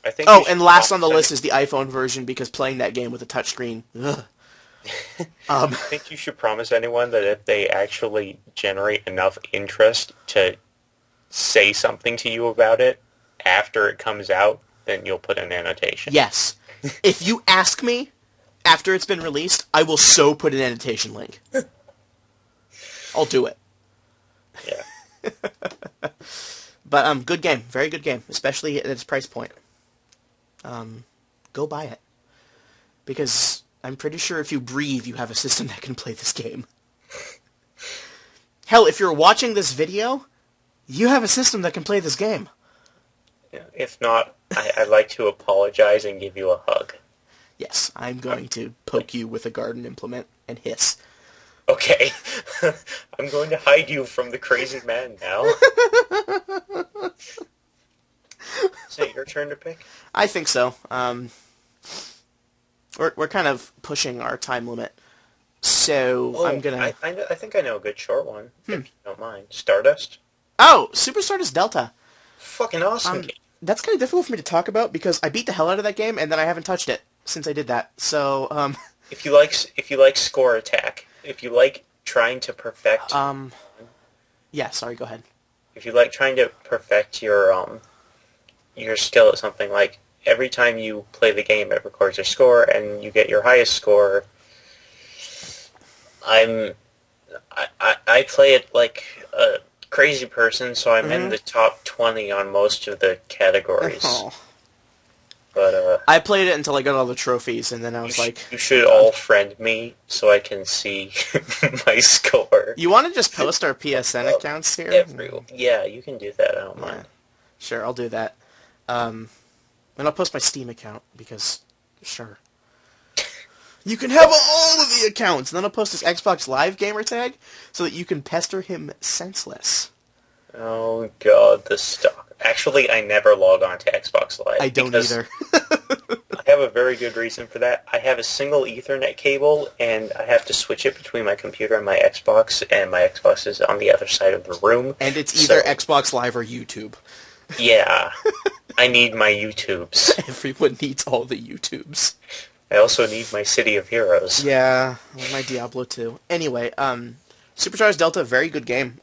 I think and last on the list is the iPhone version, because playing that game with a touchscreen... I think you should promise anyone that if they actually generate enough interest to say something to you about it after it comes out, then you'll put an annotation. Yes. If you ask me after it's been released, I will so put an annotation link. I'll do it. Yeah. But good game, very good game, especially at its price point. Go buy it, because I'm pretty sure if you breathe, you have a system that can play this game. Hell, if you're watching this video, you have a system that can play this game. Yeah, if not, I'd like to apologize and give you a hug. Yes, I'm going to poke you with a garden implement and hiss. Okay. I'm going to hide you from the crazy man now. Is it your turn to pick? I think so. We're kind of pushing our time limit, so I'm gonna... I think I know a good short one, if you don't mind. Stardust? Oh, Super Stardust Delta. Fucking awesome game. That's kind of difficult for me to talk about, because I beat the hell out of that game, and then I haven't touched it. since I did that. So, if you like score attack, if you like trying to perfect, yeah. Sorry, go ahead. if you like trying to perfect your skill at something, like every time you play the game, it records your score, and you get your highest score. I play it like a crazy person, so I'm in the top 20 on most of the categories. Oh. But I played it until I got all the trophies, and then I was like... You should all friend me so I can see my score. You want to just post our PSN accounts here? Yeah, you can do that. I don't mind. Sure, I'll do that. And I'll post my Steam account, because, sure. You can have all of the accounts! And then I'll post this Xbox Live gamer tag, so that you can pester him senseless. Oh god, the stock. Actually, I never log on to Xbox Live. I don't either. I have a very good reason for that. I have a single Ethernet cable, and I have to switch it between my computer and my Xbox, and my Xbox is on the other side of the room. And it's either Xbox Live or YouTube. Yeah. I need my YouTubes. Everyone needs all the YouTubes. I also need my City of Heroes. Yeah, my Diablo 2. Anyway, Supercharged Delta, very good game.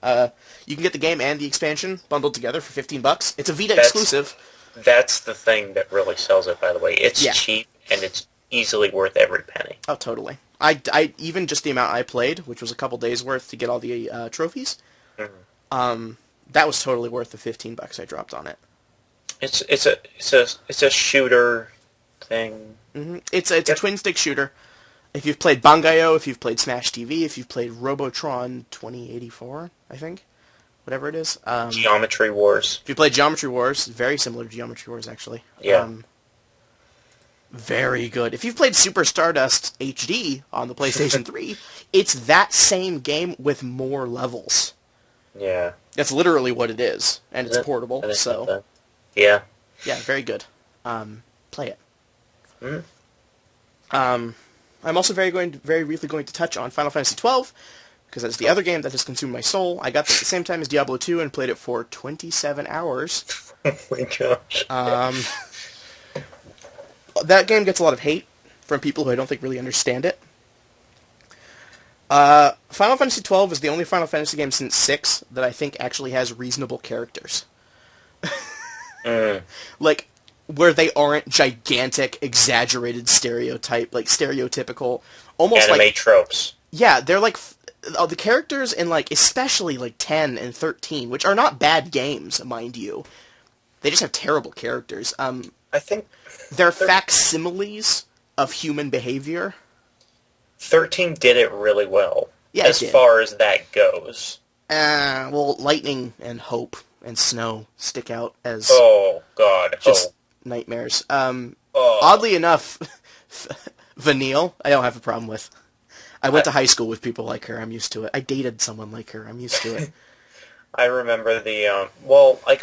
You can get the game and the expansion bundled together for $15. It's a Vita exclusive. That's the thing that really sells it, by the way. It's cheap, and it's easily worth every penny. Oh, totally. I even just the amount I played, which was a couple days worth to get all the trophies, that was totally worth the $15 I dropped on it. It's a shooter thing. It's a twin-stick shooter. If you've played Bangai-O, if you've played Smash TV, if you've played Robotron 2084, I think, whatever it is. Geometry Wars. If you played Geometry Wars, very similar to Geometry Wars, actually. Yeah. Very good. If you've played Super Stardust HD on the PlayStation 3, it's that same game with more levels. Yeah. That's literally what it is, and it's portable, so... Yeah. Yeah, very good. Play it. I'm also very briefly going to touch on Final Fantasy XII, because that's the other game that has consumed my soul. I got this at the same time as Diablo 2 and played it for 27 hours. Oh my gosh. That game gets a lot of hate from people who I don't think really understand it. Final Fantasy XII is the only Final Fantasy game since 6 that I think actually has reasonable characters. Like, where they aren't gigantic, exaggerated stereotypical, almost anime like... tropes. Yeah, they're like... the characters in, like, especially, like, 10 and 13, which are not bad games, mind you. They just have terrible characters. I think... They're facsimiles of human behavior. 13 did it really well. Yeah, as far as that goes. Well, lightning and hope and snow stick out as... Oh, God. Just nightmares. Oddly enough, Vanille, I don't have a problem with. I went to high school with people like her. I'm used to it. I dated someone like her. I'm used to it. I remember the, I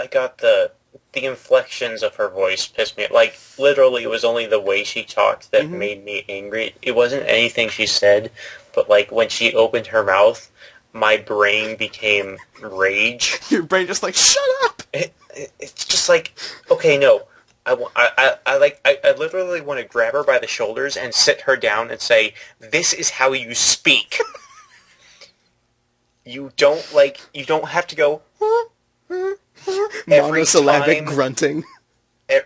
got the inflections of her voice pissed me. Like, literally, it was only the way she talked that made me angry. It wasn't anything she said, but, like, when she opened her mouth, my brain became rage. Your brain just like, shut up! It's just like, okay, no. I literally want to grab her by the shoulders and sit her down and say, this is how you speak. You don't have to go... Monosyllabic grunting.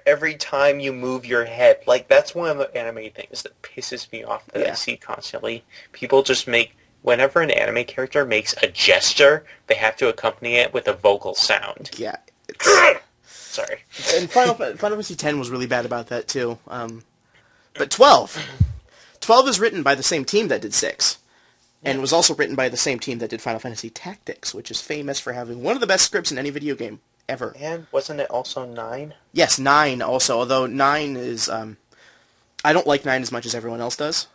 Every time you move your head. Like, that's one of the anime things that pisses me off that I see constantly. People just make... Whenever an anime character makes a gesture, they have to accompany it with a vocal sound. Yeah. Sorry. And Final Fantasy X was really bad about that, too. But 12. 12 is written by the same team that did 6. And was also written by the same team that did Final Fantasy Tactics, which is famous for having one of the best scripts in any video game ever. And wasn't it also 9? Yes, 9 also, although 9 is... I don't like 9 as much as everyone else does.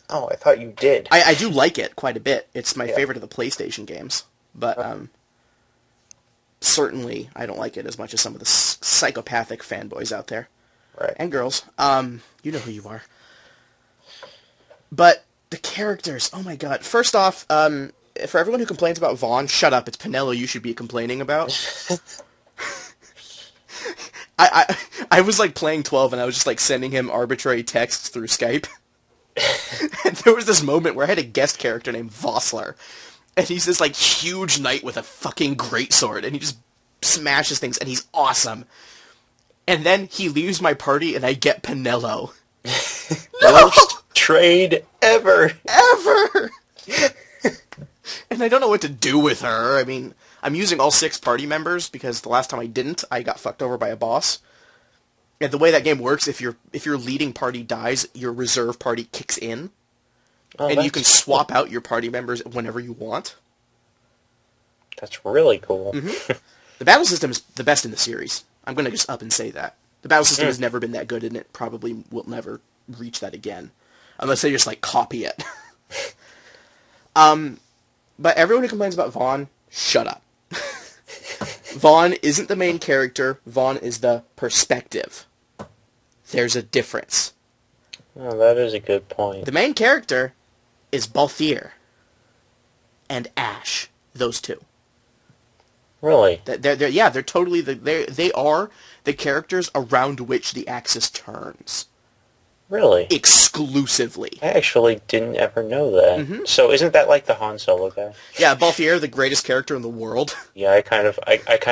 Oh, I thought you did. I do like it quite a bit. It's my favorite of the PlayStation games. But certainly I don't like it as much as some of the psychopathic fanboys out there. Right. And girls. You know who you are. But the characters, oh my god. First off, for everyone who complains about Vaughn, shut up. It's Penelo you should be complaining about. I was like playing 12 and I was just like sending him arbitrary texts through Skype. And there was this moment where I had a guest character named Vossler. And he's this like huge knight with a fucking greatsword, and he just smashes things, and he's awesome. And then he leaves my party and I get Pinello. Worst trade ever. Ever! And I don't know what to do with her. I mean, I'm using all 6 party members because the last time I didn't, I got fucked over by a boss. And the way that game works, if your leading party dies, your reserve party kicks in. Oh, and you can swap out your party members whenever you want. That's really cool. Mm-hmm. The battle system is the best in the series. I'm going to just up and say that. The battle system has never been that good, and it probably will never reach that again. Unless they just, like, copy it. But everyone who complains about Vaughn, shut up. Vaughn isn't the main character. Vaughn is the perspective. There's a difference. Oh, that is a good point. The main character is Balthier and Ash. Those two. Really? They're totally they are the characters around which the axis turns. Really? Exclusively. I actually didn't ever know that. Mm-hmm. So isn't that like the Han Solo guy? Yeah, Balthier, the greatest character in the world. Yeah, I kind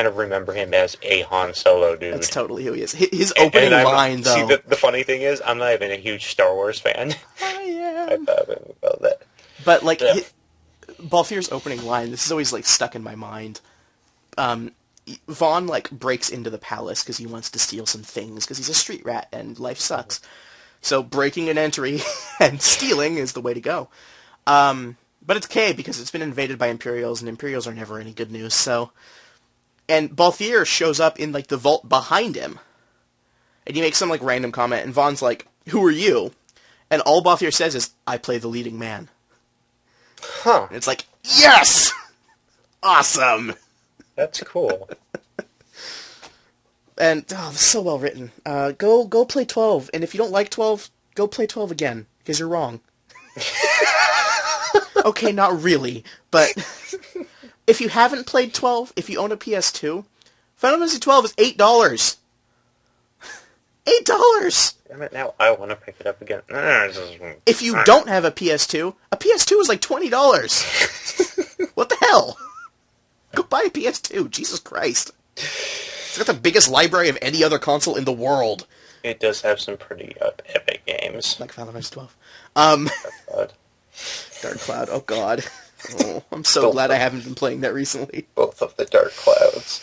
of remember him as a Han Solo dude. That's totally who he is. His opening line, though. See, the funny thing is, I'm not even a huge Star Wars fan. I am. I thought about that. But, like, yeah. Balthier's opening line, this is always, like, stuck in my mind. Vaughn, like, breaks into the palace because he wants to steal some things because he's a street rat and life sucks. So breaking an entry and stealing is the way to go. But it's okay because it's been invaded by Imperials, and Imperials are never any good news, so... And Balthier shows up in, like, the vault behind him. And he makes some, like, random comment, and Vaughn's like, "Who are you?" And all Balthier says is, "I play the leading man." Huh. And it's like, yes! Awesome! That's cool. And, oh, this is so well written. Go play 12, and if you don't like 12, go play 12 again, because you're wrong. Okay, not really, but if you haven't played 12, if you own a PS2, Final Fantasy 12 is $8. $8! Damn it, now I want to pick it up again. If you don't have a PS2 is like $20. What the hell? Go buy a PS2, Jesus Christ. It's got the biggest library of any other console in the world. It does have some pretty epic games. Like Final Fantasy 12. God. Dark Cloud, oh god. Oh, I'm so glad I haven't been playing that recently. Both of the Dark Clouds.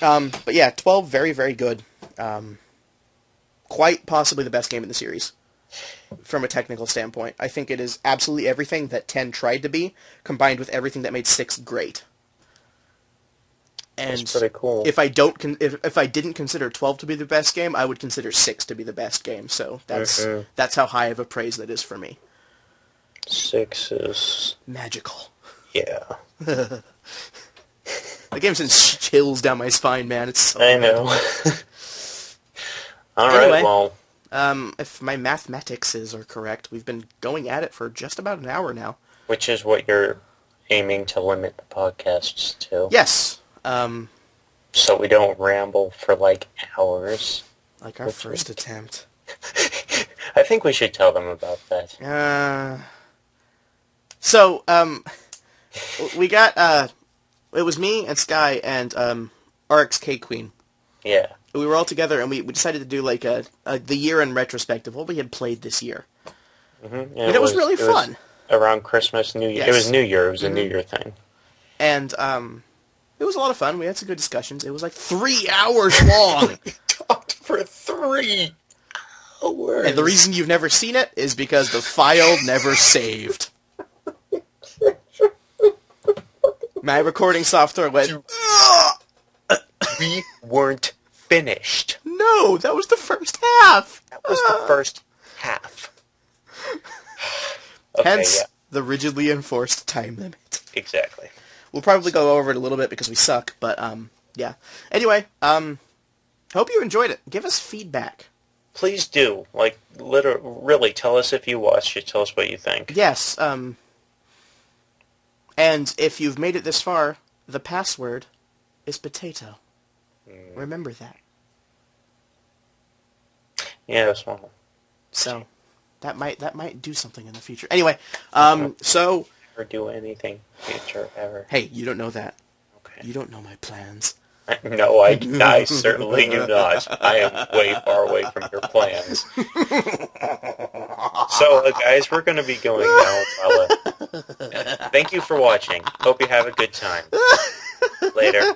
But yeah, 12, very, very good. Quite possibly the best game in the series. From a technical standpoint. I think it is absolutely everything that 10 tried to be, combined with everything that made 6 great. And that's pretty cool. If I didn't consider 12 to be the best game, I would consider 6 to be the best game. So that's how high of a praise that is for me. 6 is magical. Yeah. The game sends chills down my spine, man. It's so I know. All right, anyway, well, if my mathematics are correct, we've been going at it for just about an hour now. Which is what you're aiming to limit the podcasts to. Yes. So we don't ramble for, like, hours. Like our first attempt. I think we should tell them about that. So, we got, it was me and Skye and, RXK Queen. Yeah. We were all together and we decided to do, like, the year in retrospective, what we had played this year. Mm-hmm. And it was really fun. Around Christmas, New Year. Yes. It was New Year. It was a New Year thing. And, it was a lot of fun. We had some good discussions. It was like 3 hours long. We talked for 3 hours. And the reason you've never seen it is because the file never saved. My recording software went... We weren't finished. No, that was the first half. That was the first half. Okay, Hence, yeah. the rigidly enforced time limit. Exactly. We'll probably go over it a little bit because we suck, but, yeah. Anyway, hope you enjoyed it. Give us feedback. Please do. Like, really, tell us if you watched it. Tell us what you think. Yes, and if you've made it this far, the password is potato. Remember that. Yes, well. So that might do something in the future. Anyway, so Never do anything future ever. hey, you don't know that. Okay. You don't know my plans. No, I certainly do not. I am way far away from your plans. So, guys, we're going to be going now. Thank you for watching. Hope you have a good time. Later.